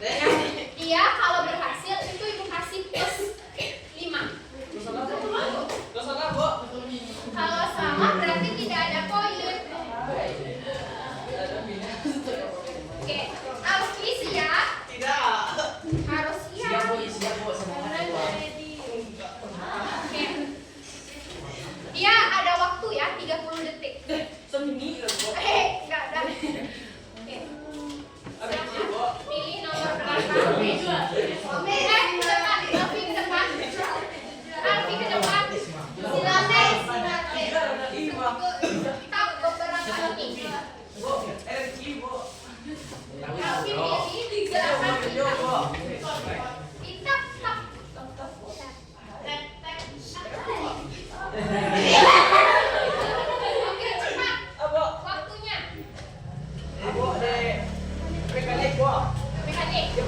Dia kalau berhasil itu ibu kasih plus 5. Kalau sama berarti tidak ada poin. Oke, Alfi siap? Tidak. Harus siap. Siap, Bu. Semangat, Bu. Oke. Dia ada waktu ya, 30 detik. Semini, Bu. Enggak ada. Oke. Silakan. Pilih nomor berapa? Ke depan, Alfi ke depan. Alfi ke depan. Silakan. Kita beberapa ini. Alfi pilih, silakan kita. Oke, cepat. Waktunya. Mekanik. Alfi plus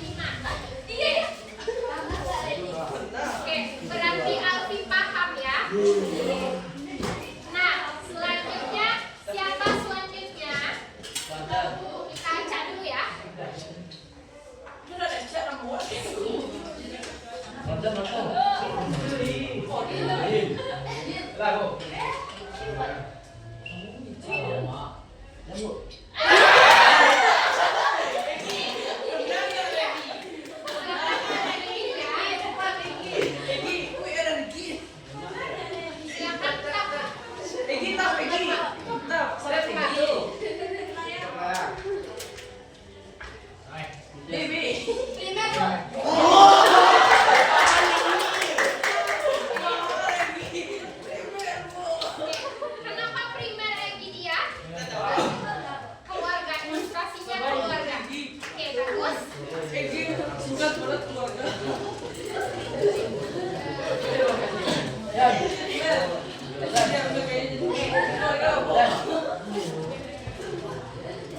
5. Iya. Oke, berarti Alfi paham ya. Nah, selanjutnya siapa selanjutnya? Kita acak dulu ya. Silakan kita. Primer dulu. Kenapa primer lagi dia? Keluarga, ilustrasinya keluarga. Oke, bagus.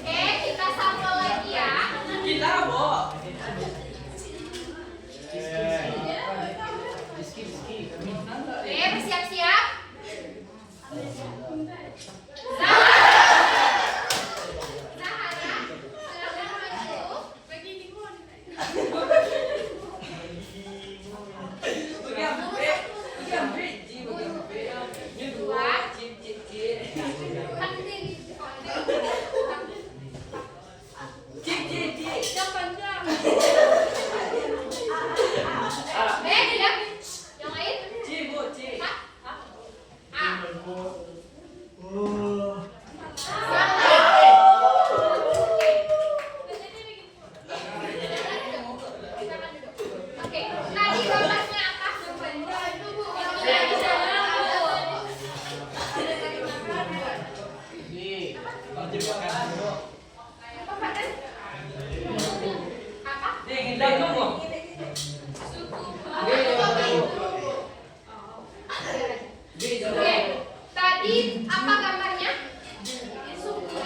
Oke, kita sambal lagi ya. Oke, bersiap-siap. Zahara, silakan maju. Tidak. Yang lain? Oke, tadi gambarnya apa? Apa? Oke, tadi apa gambarnya? Suku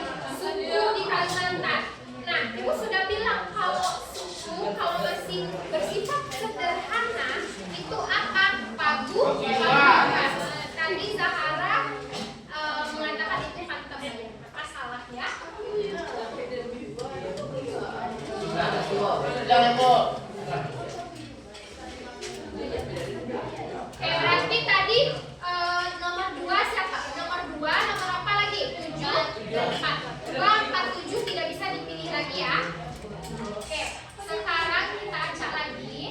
di Kalimantan. Nah, ibu sudah bilang kalau suku kalau masih bersifat sederhana itu apa? Pagu, paduan. Tadi Zahara mengatakan itu pantem. Apa salah ya? Oke, berarti tadi nomor 2 siapa? Nomor 2, nomor apa lagi? 7, 4. 2, 4, 7 tidak bisa dipilih lagi ya. Oke, sekarang kita acak lagi.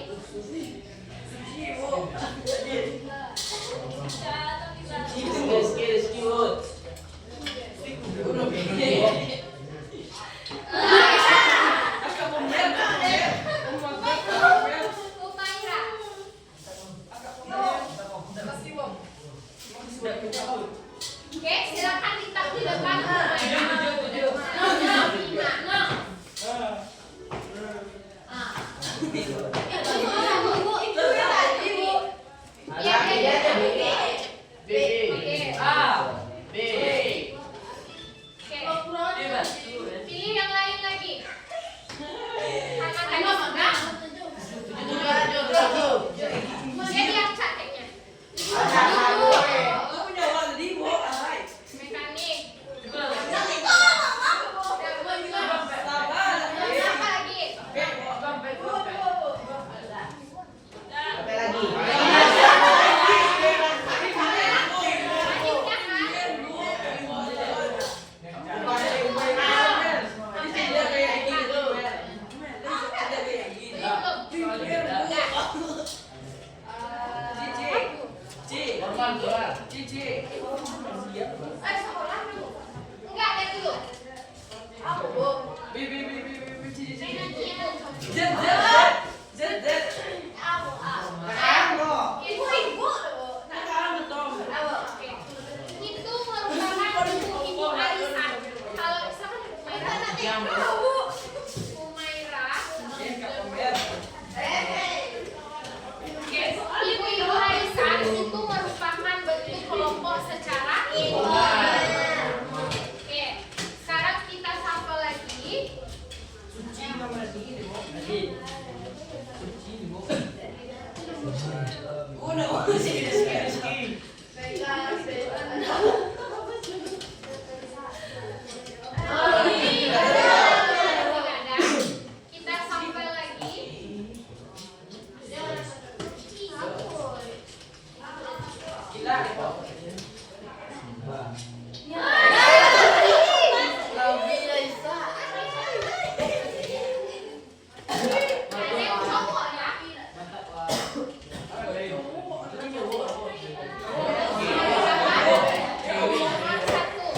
Umaira. Oke, silakan ditap di depan. Pilih yang lain lagi. Dia diacak kayaknya. Sekolah dulu. Enggak, lihat dulu. Bu. Ibu-ibu. Oke. Itu merupakan ibu arisan. Kalau misalkan Humaira, ibu arisan itu merupakan bentuk kelompok secara informal. Oke. Sekarang kita sapa lagi. Kita sampai lagi. Ada yang cowok ya. Nomor satu.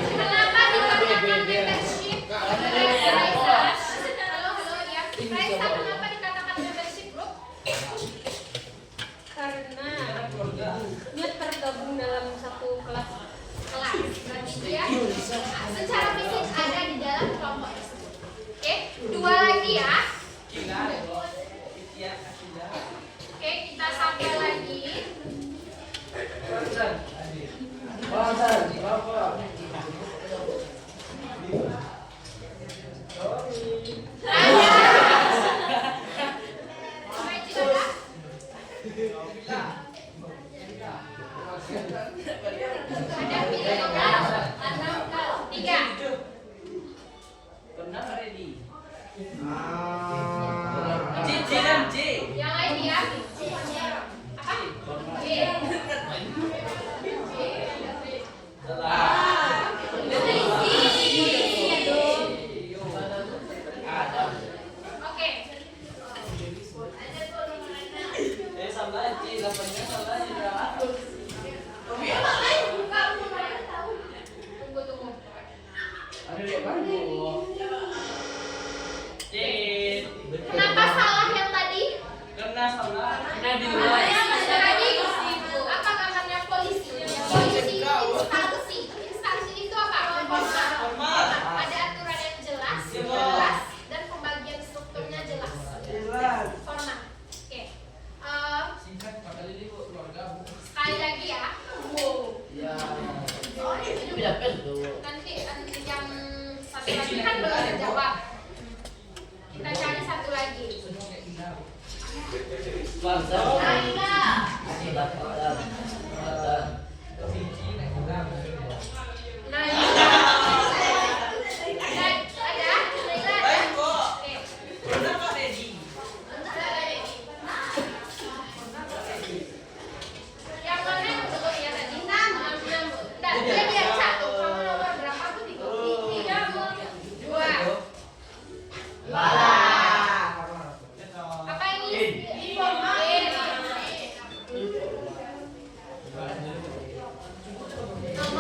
Kenapa dikatakan membership? Raisa, halo ya. Raisa, kenapa dikatakan membership group? Karena dia tergabung dalam satu kelas. Berarti dia secara fisik ada di dalam kelompok tersebut. Oke, dua lagi ya. Oke, kita sampai lagi. Ada pilih tiga. Yang lain ya. Apa? Oke. Tunggu. Kenapa salah yang tadi? Apa karena polisi? Polisi instansi itu apa? Ada aturan yang jelas, dan pembagian strukturnya jelas. Format. Oke. Sekali lagi ya. Nanti yang satu lagi kan belum terjawab. Kita cari satu lagi. Yang mana yang belum ya tadi? Dia dia satu. Kamu nomor berapa tuh? Tiga, dua. Apa ini? Nomor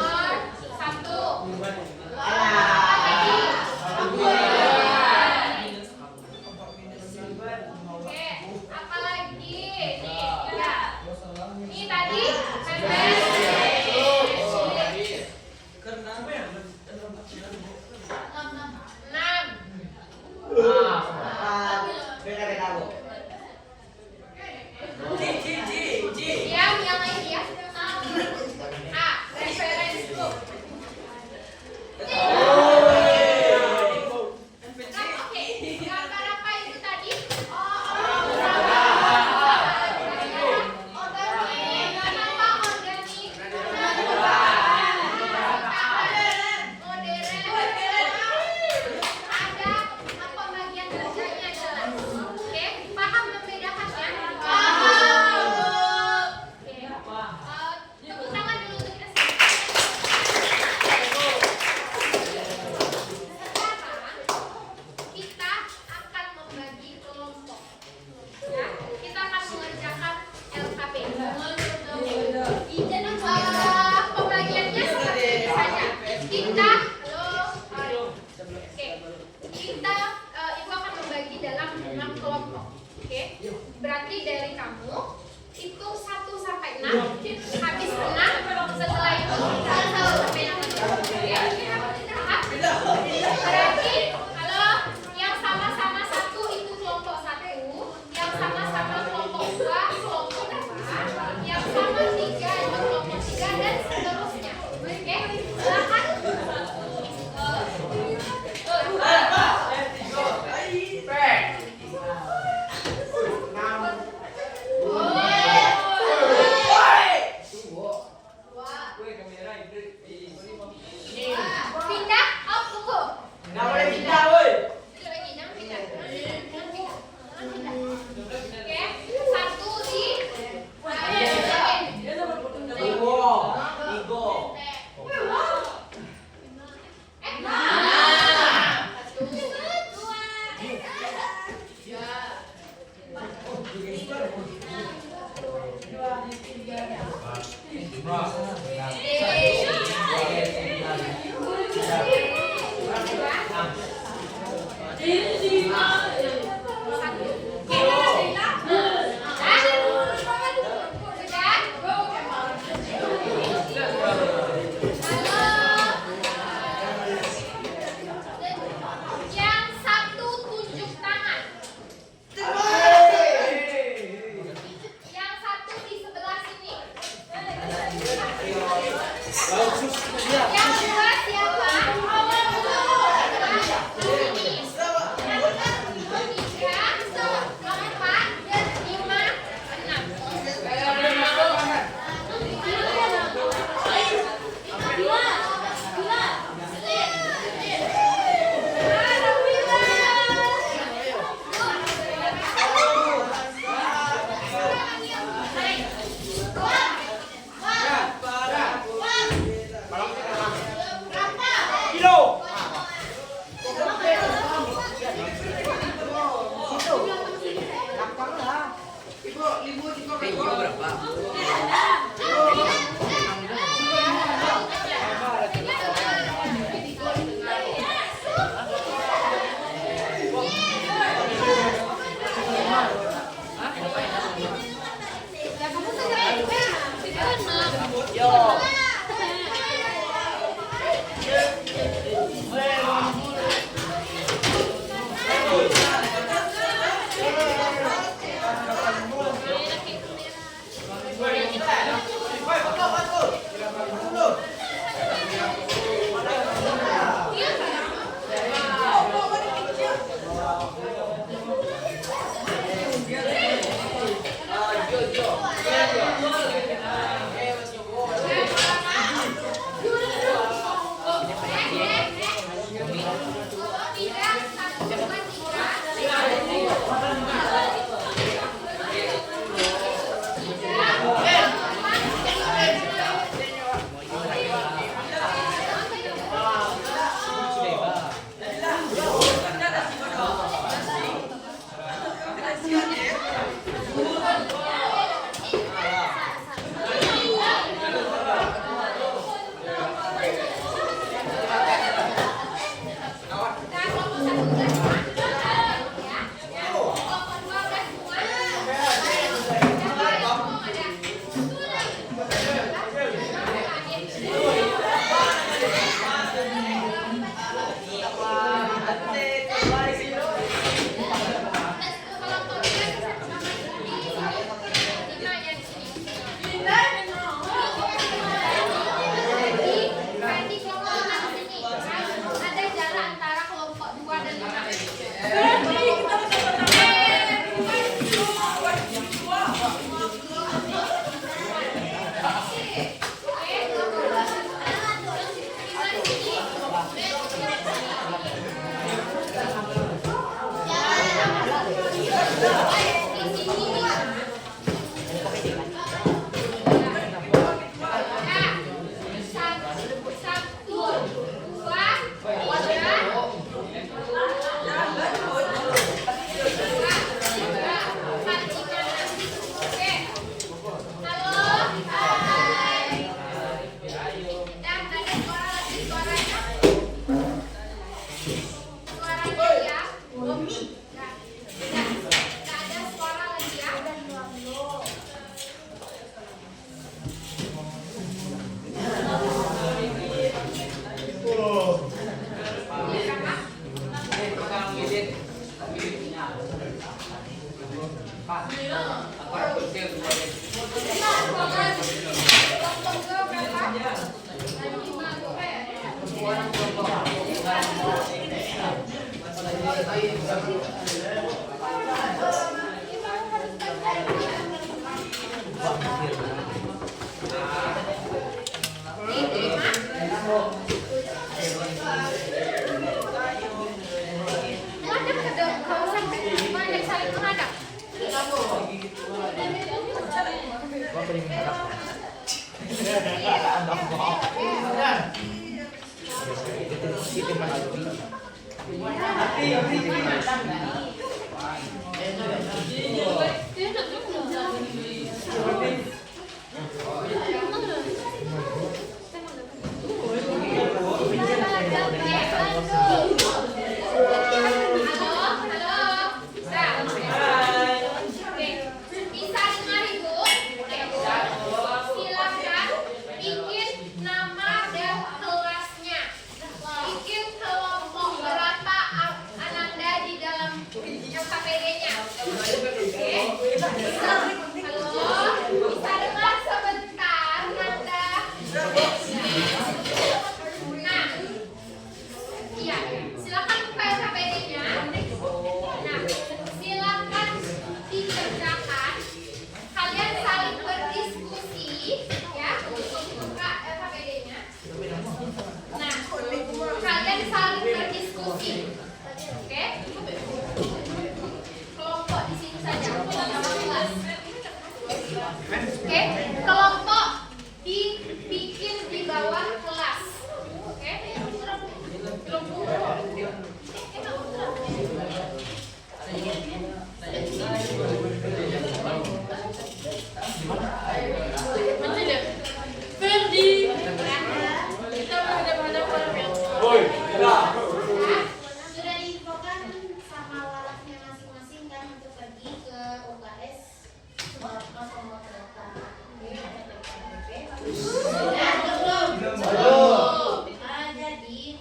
Kelompok di sini saja.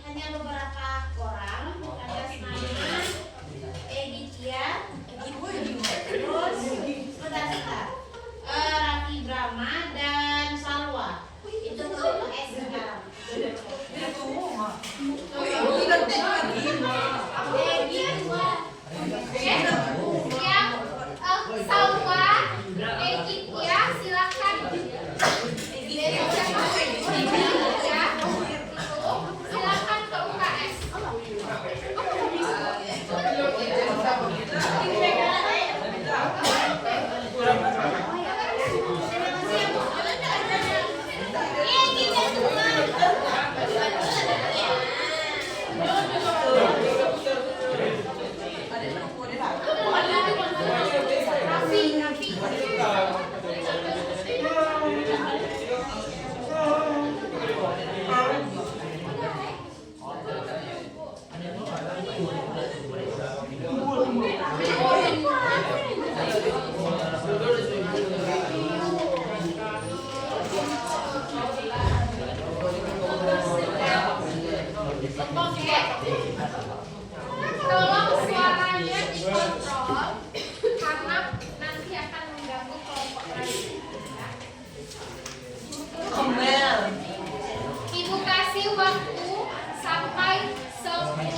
hanya beberapa orang atas nama Editia, terus sebentar, Raffi Brahma dan Salwa. Itu kelompok S sekarang. Salwa, Editia, silakan. Silakan ke UKS. Tolong suaranya dikontrol karena nanti akan mengganggu kelompok lain. Ibu kasih waktu sampai 1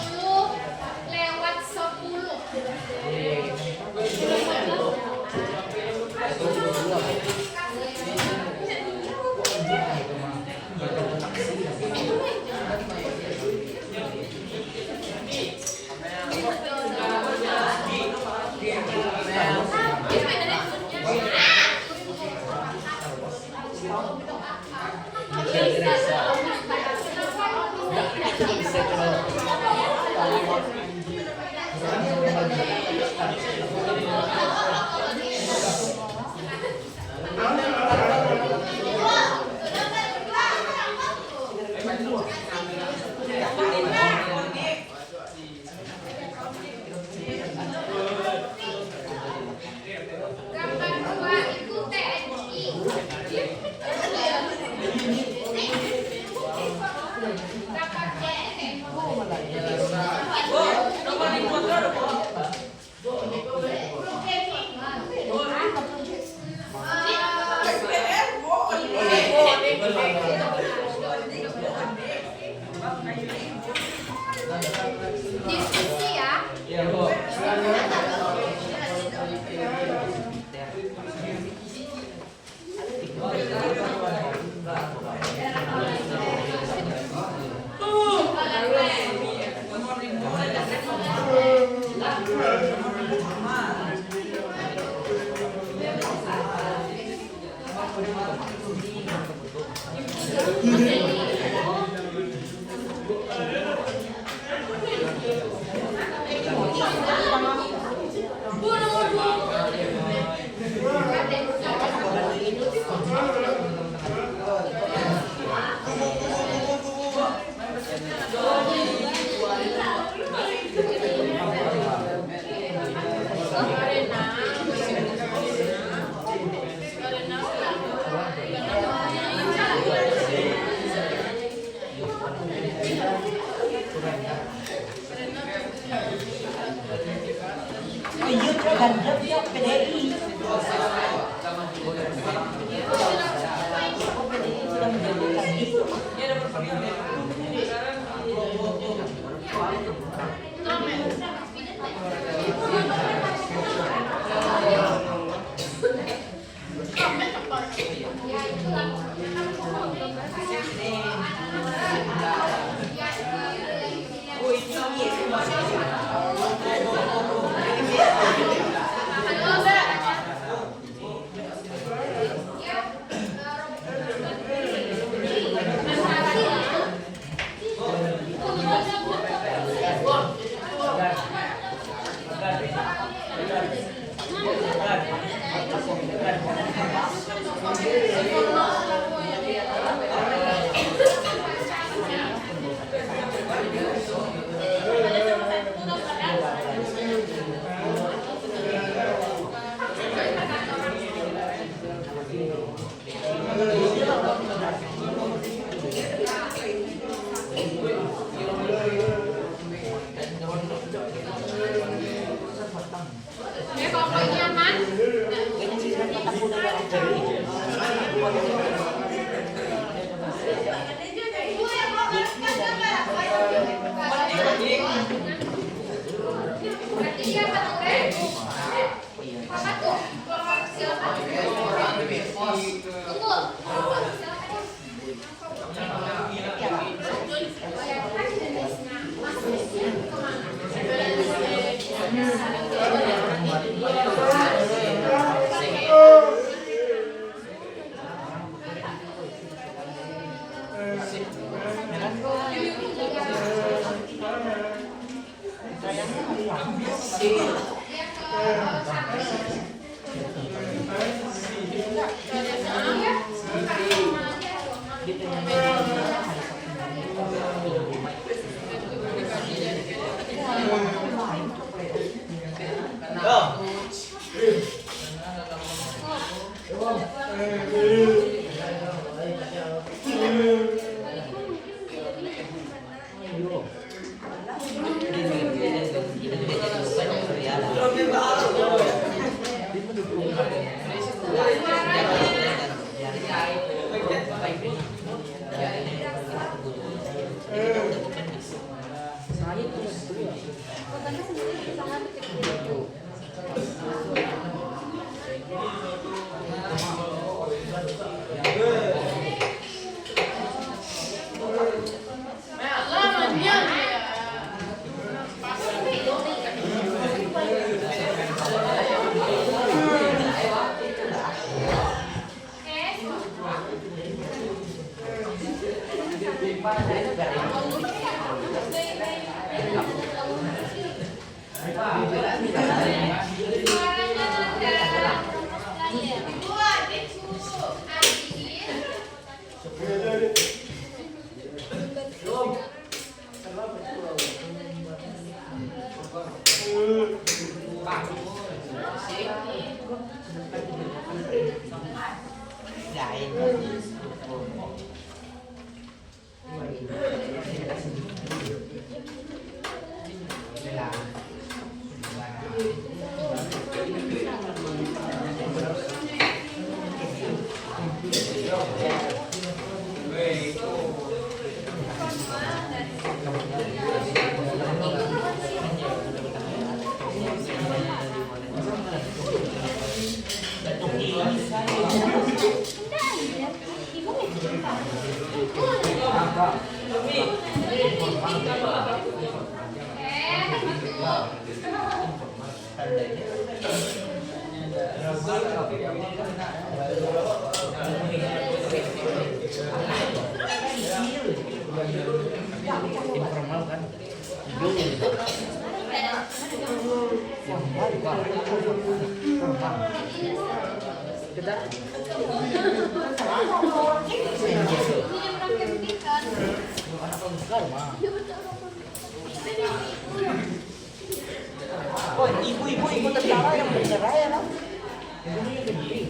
Oh, ibu-ibu ikut tentara yang benar ya, no?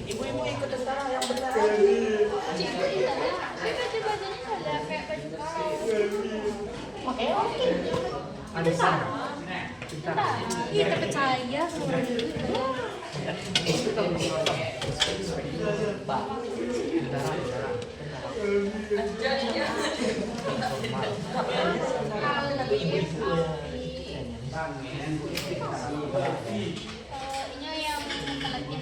Ibu-ibu ikut tentara yang benar. Oke. Ada sana. Kita percaya sama Ini yang peleknya.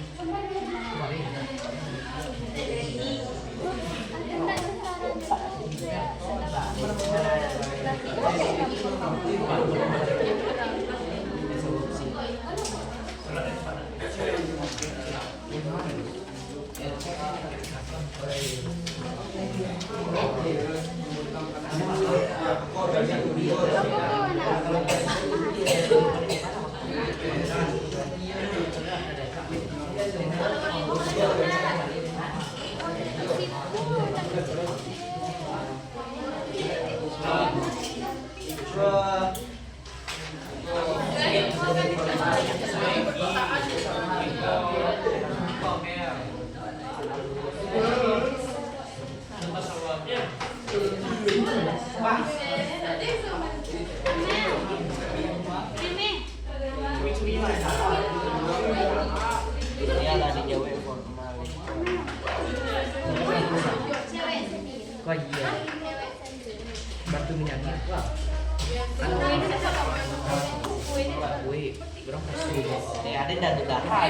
Wah iya, bantu minyak wah. Kue, berapa sih? Ya ada dan darah.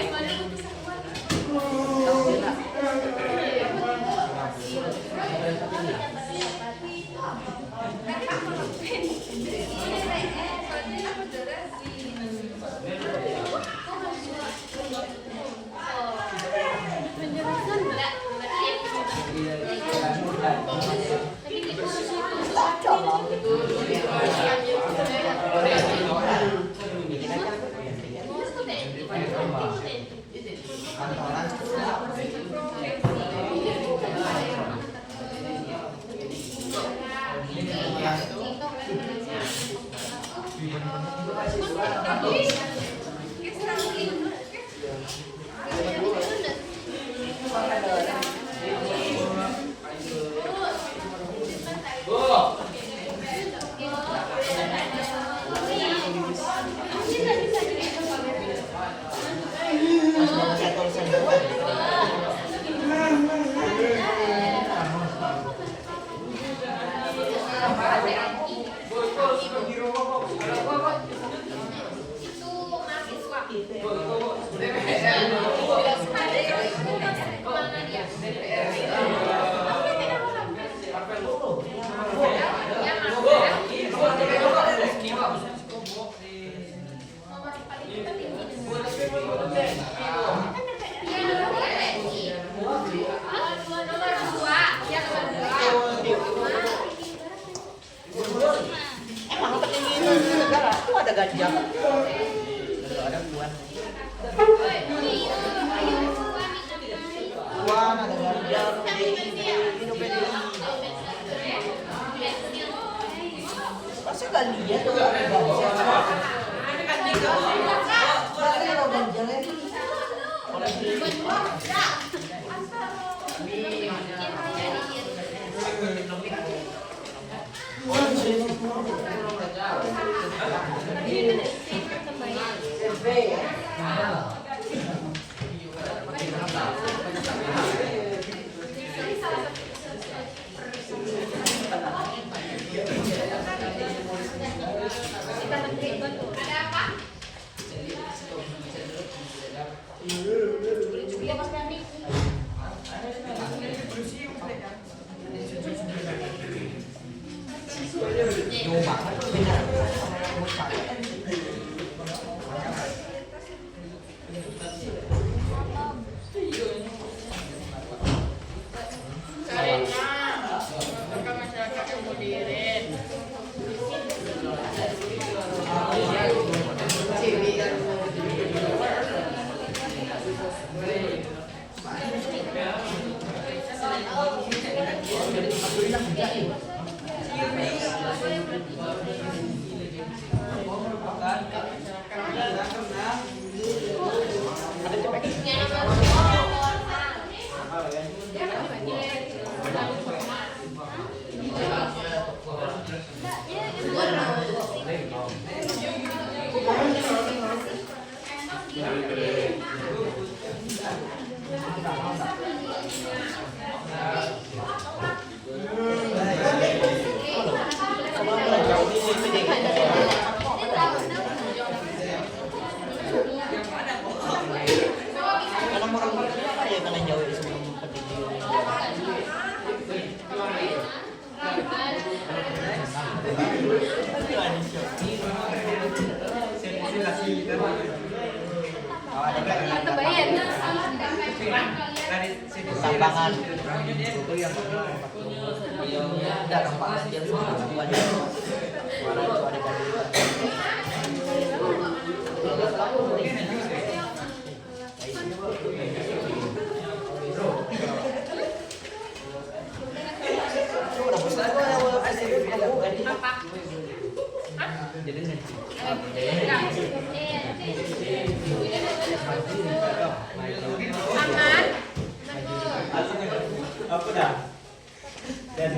Itu mahasiswa. Kemana dia? Dia masuk ya. Nomor paling tinggi. Dia nomor 2. Dia nomor 2. Emang petinggi negara itu ada gajah. Ada buan. Buan ada gajah. Pasti gak lihat tuh ada gajah. Pasti ada gajah itu. Ada apa? Dia pas nanti. Kalau mau apa ya kalian jauh di sebelum petinggi. Tambangan itu yang tidak nampak dia semua ada Apa dah? Dan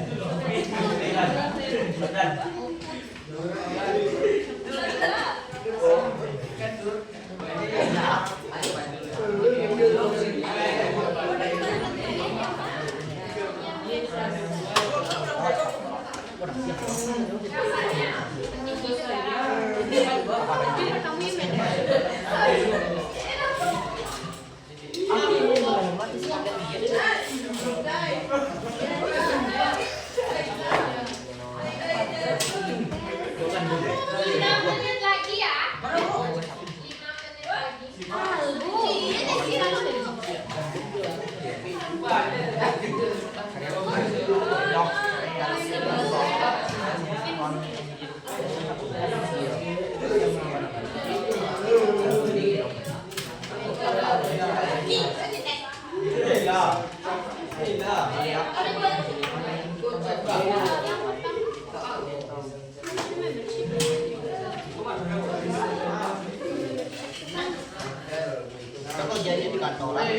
orang.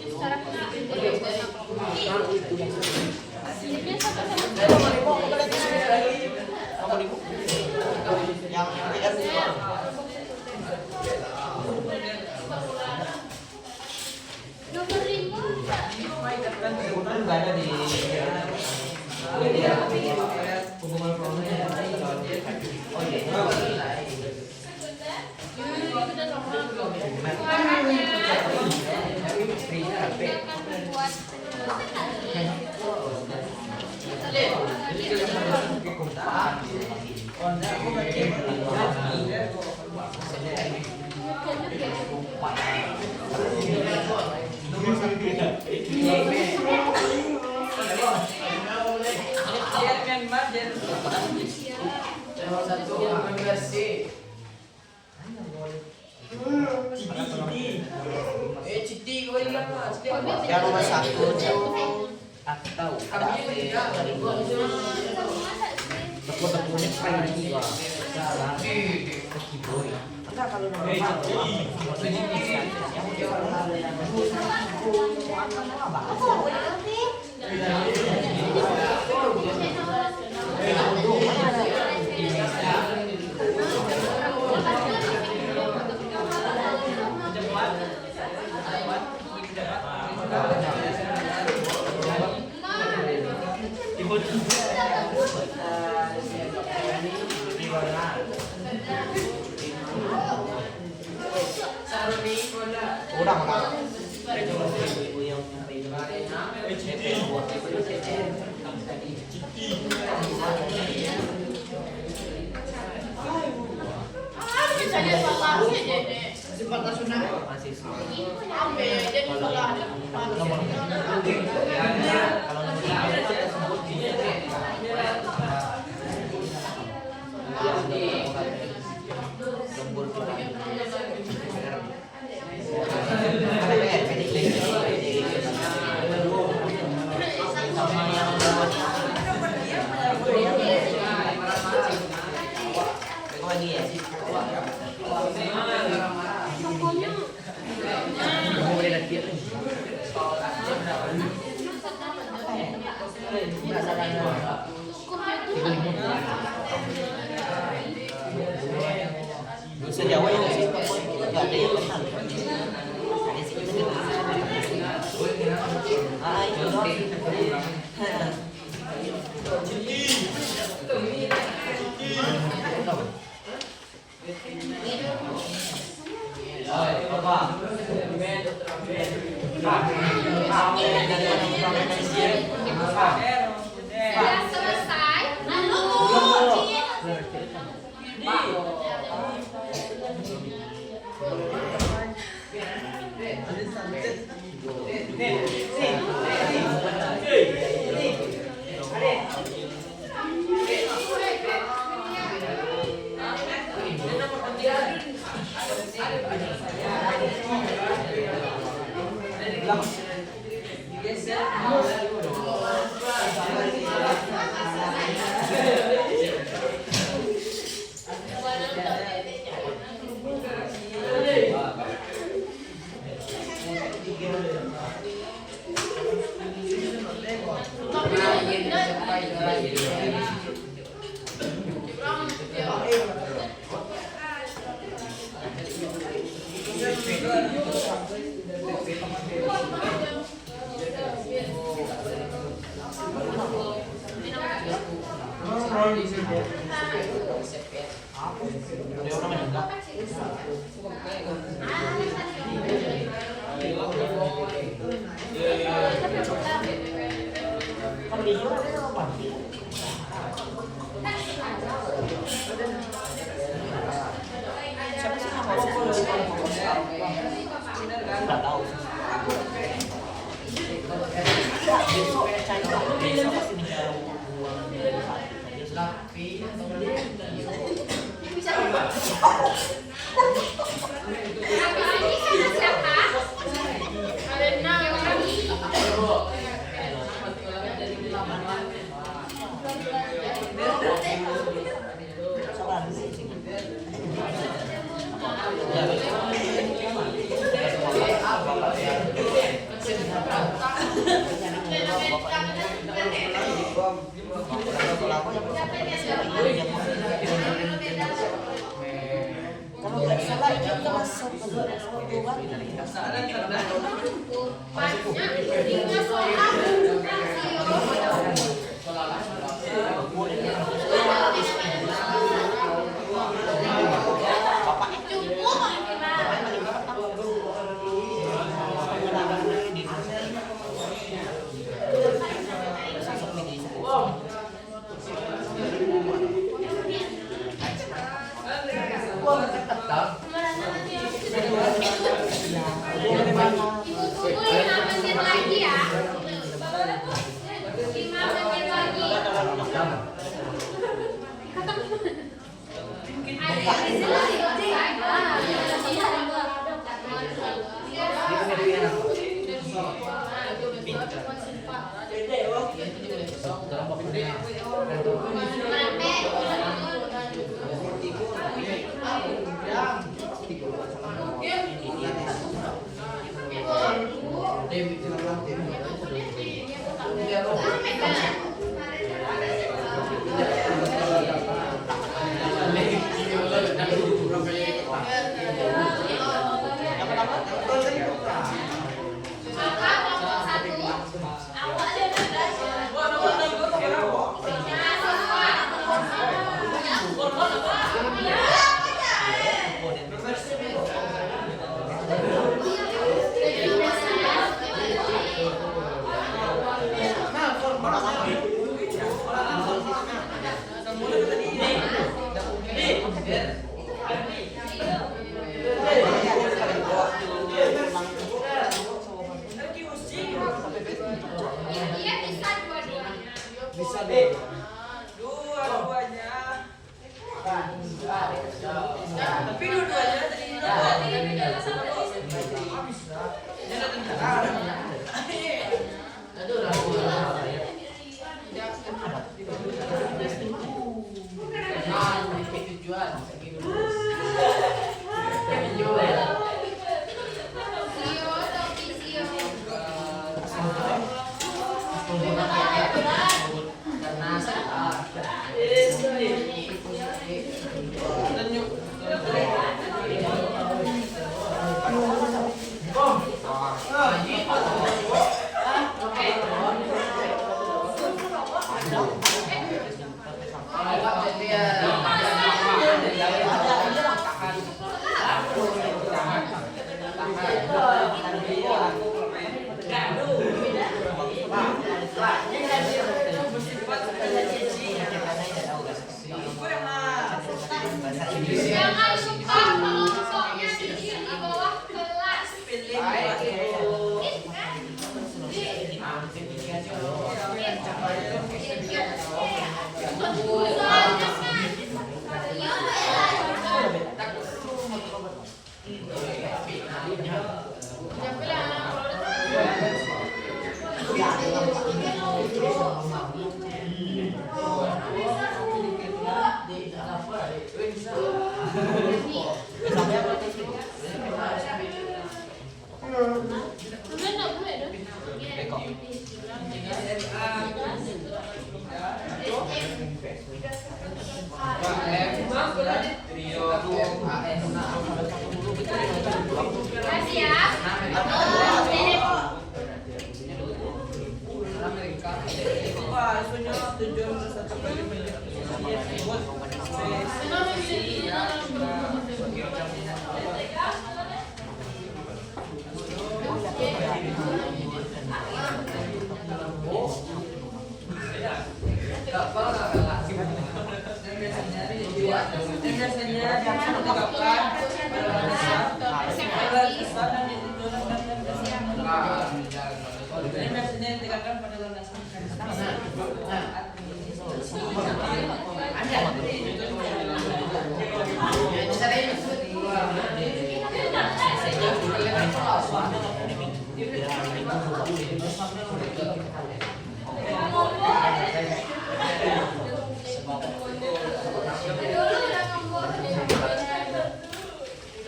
Secara prinsip jadi ini sama-sama Kamu nih mau kalian di sini. Kamu nih yang PR nomor 5 nggak ada di hubungan formnya. Oh iya. Yang nomor 1 tuh aku tahu ada betul-betulnya kayak gitu. Enggak kalau nomor 5 Kalau nggak salah ini kelas 1 Ibu tunggu 5 menit lagi ya. 5 menit lagi. Dia bisa dua-duanya. bisa deh. Dua-duanya. Tapi dua-duanya tadi Jangan lupa kelompoknya di bawah kelas. Siap? Wah, isunya tujuan satu kali banyak.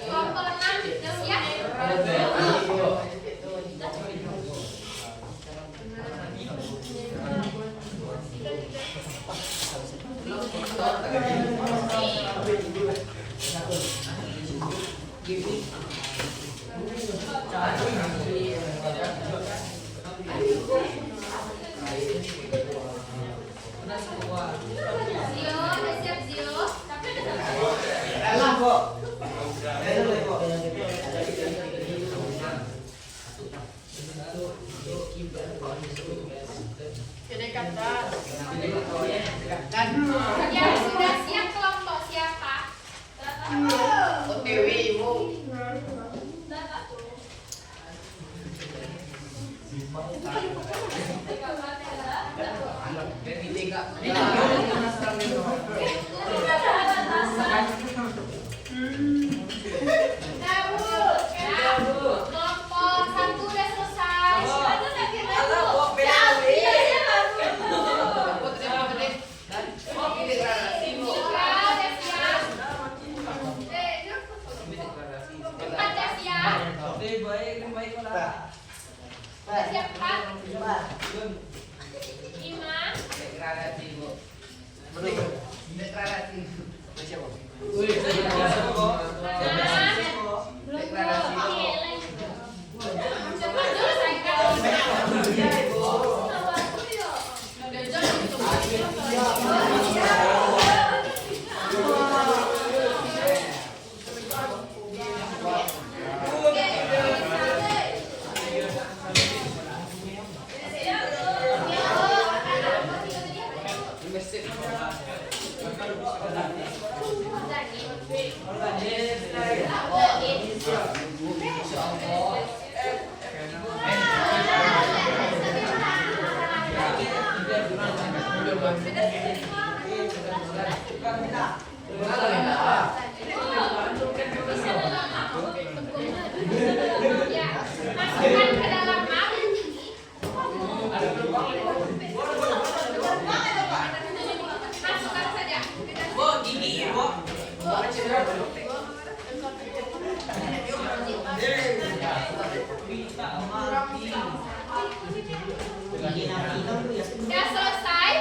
Kelompok 6 siap? Sudah siap Pak? 5 Deklarasi, Bu. Deklarasi. Siapa? Cepat selesaikan. Ya, masukkan ke dalam map. Masukkan saja. Bu, gigi, Bu. Sudah selesai?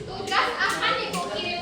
Tugas akan ibu kirim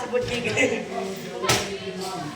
sebut gigi.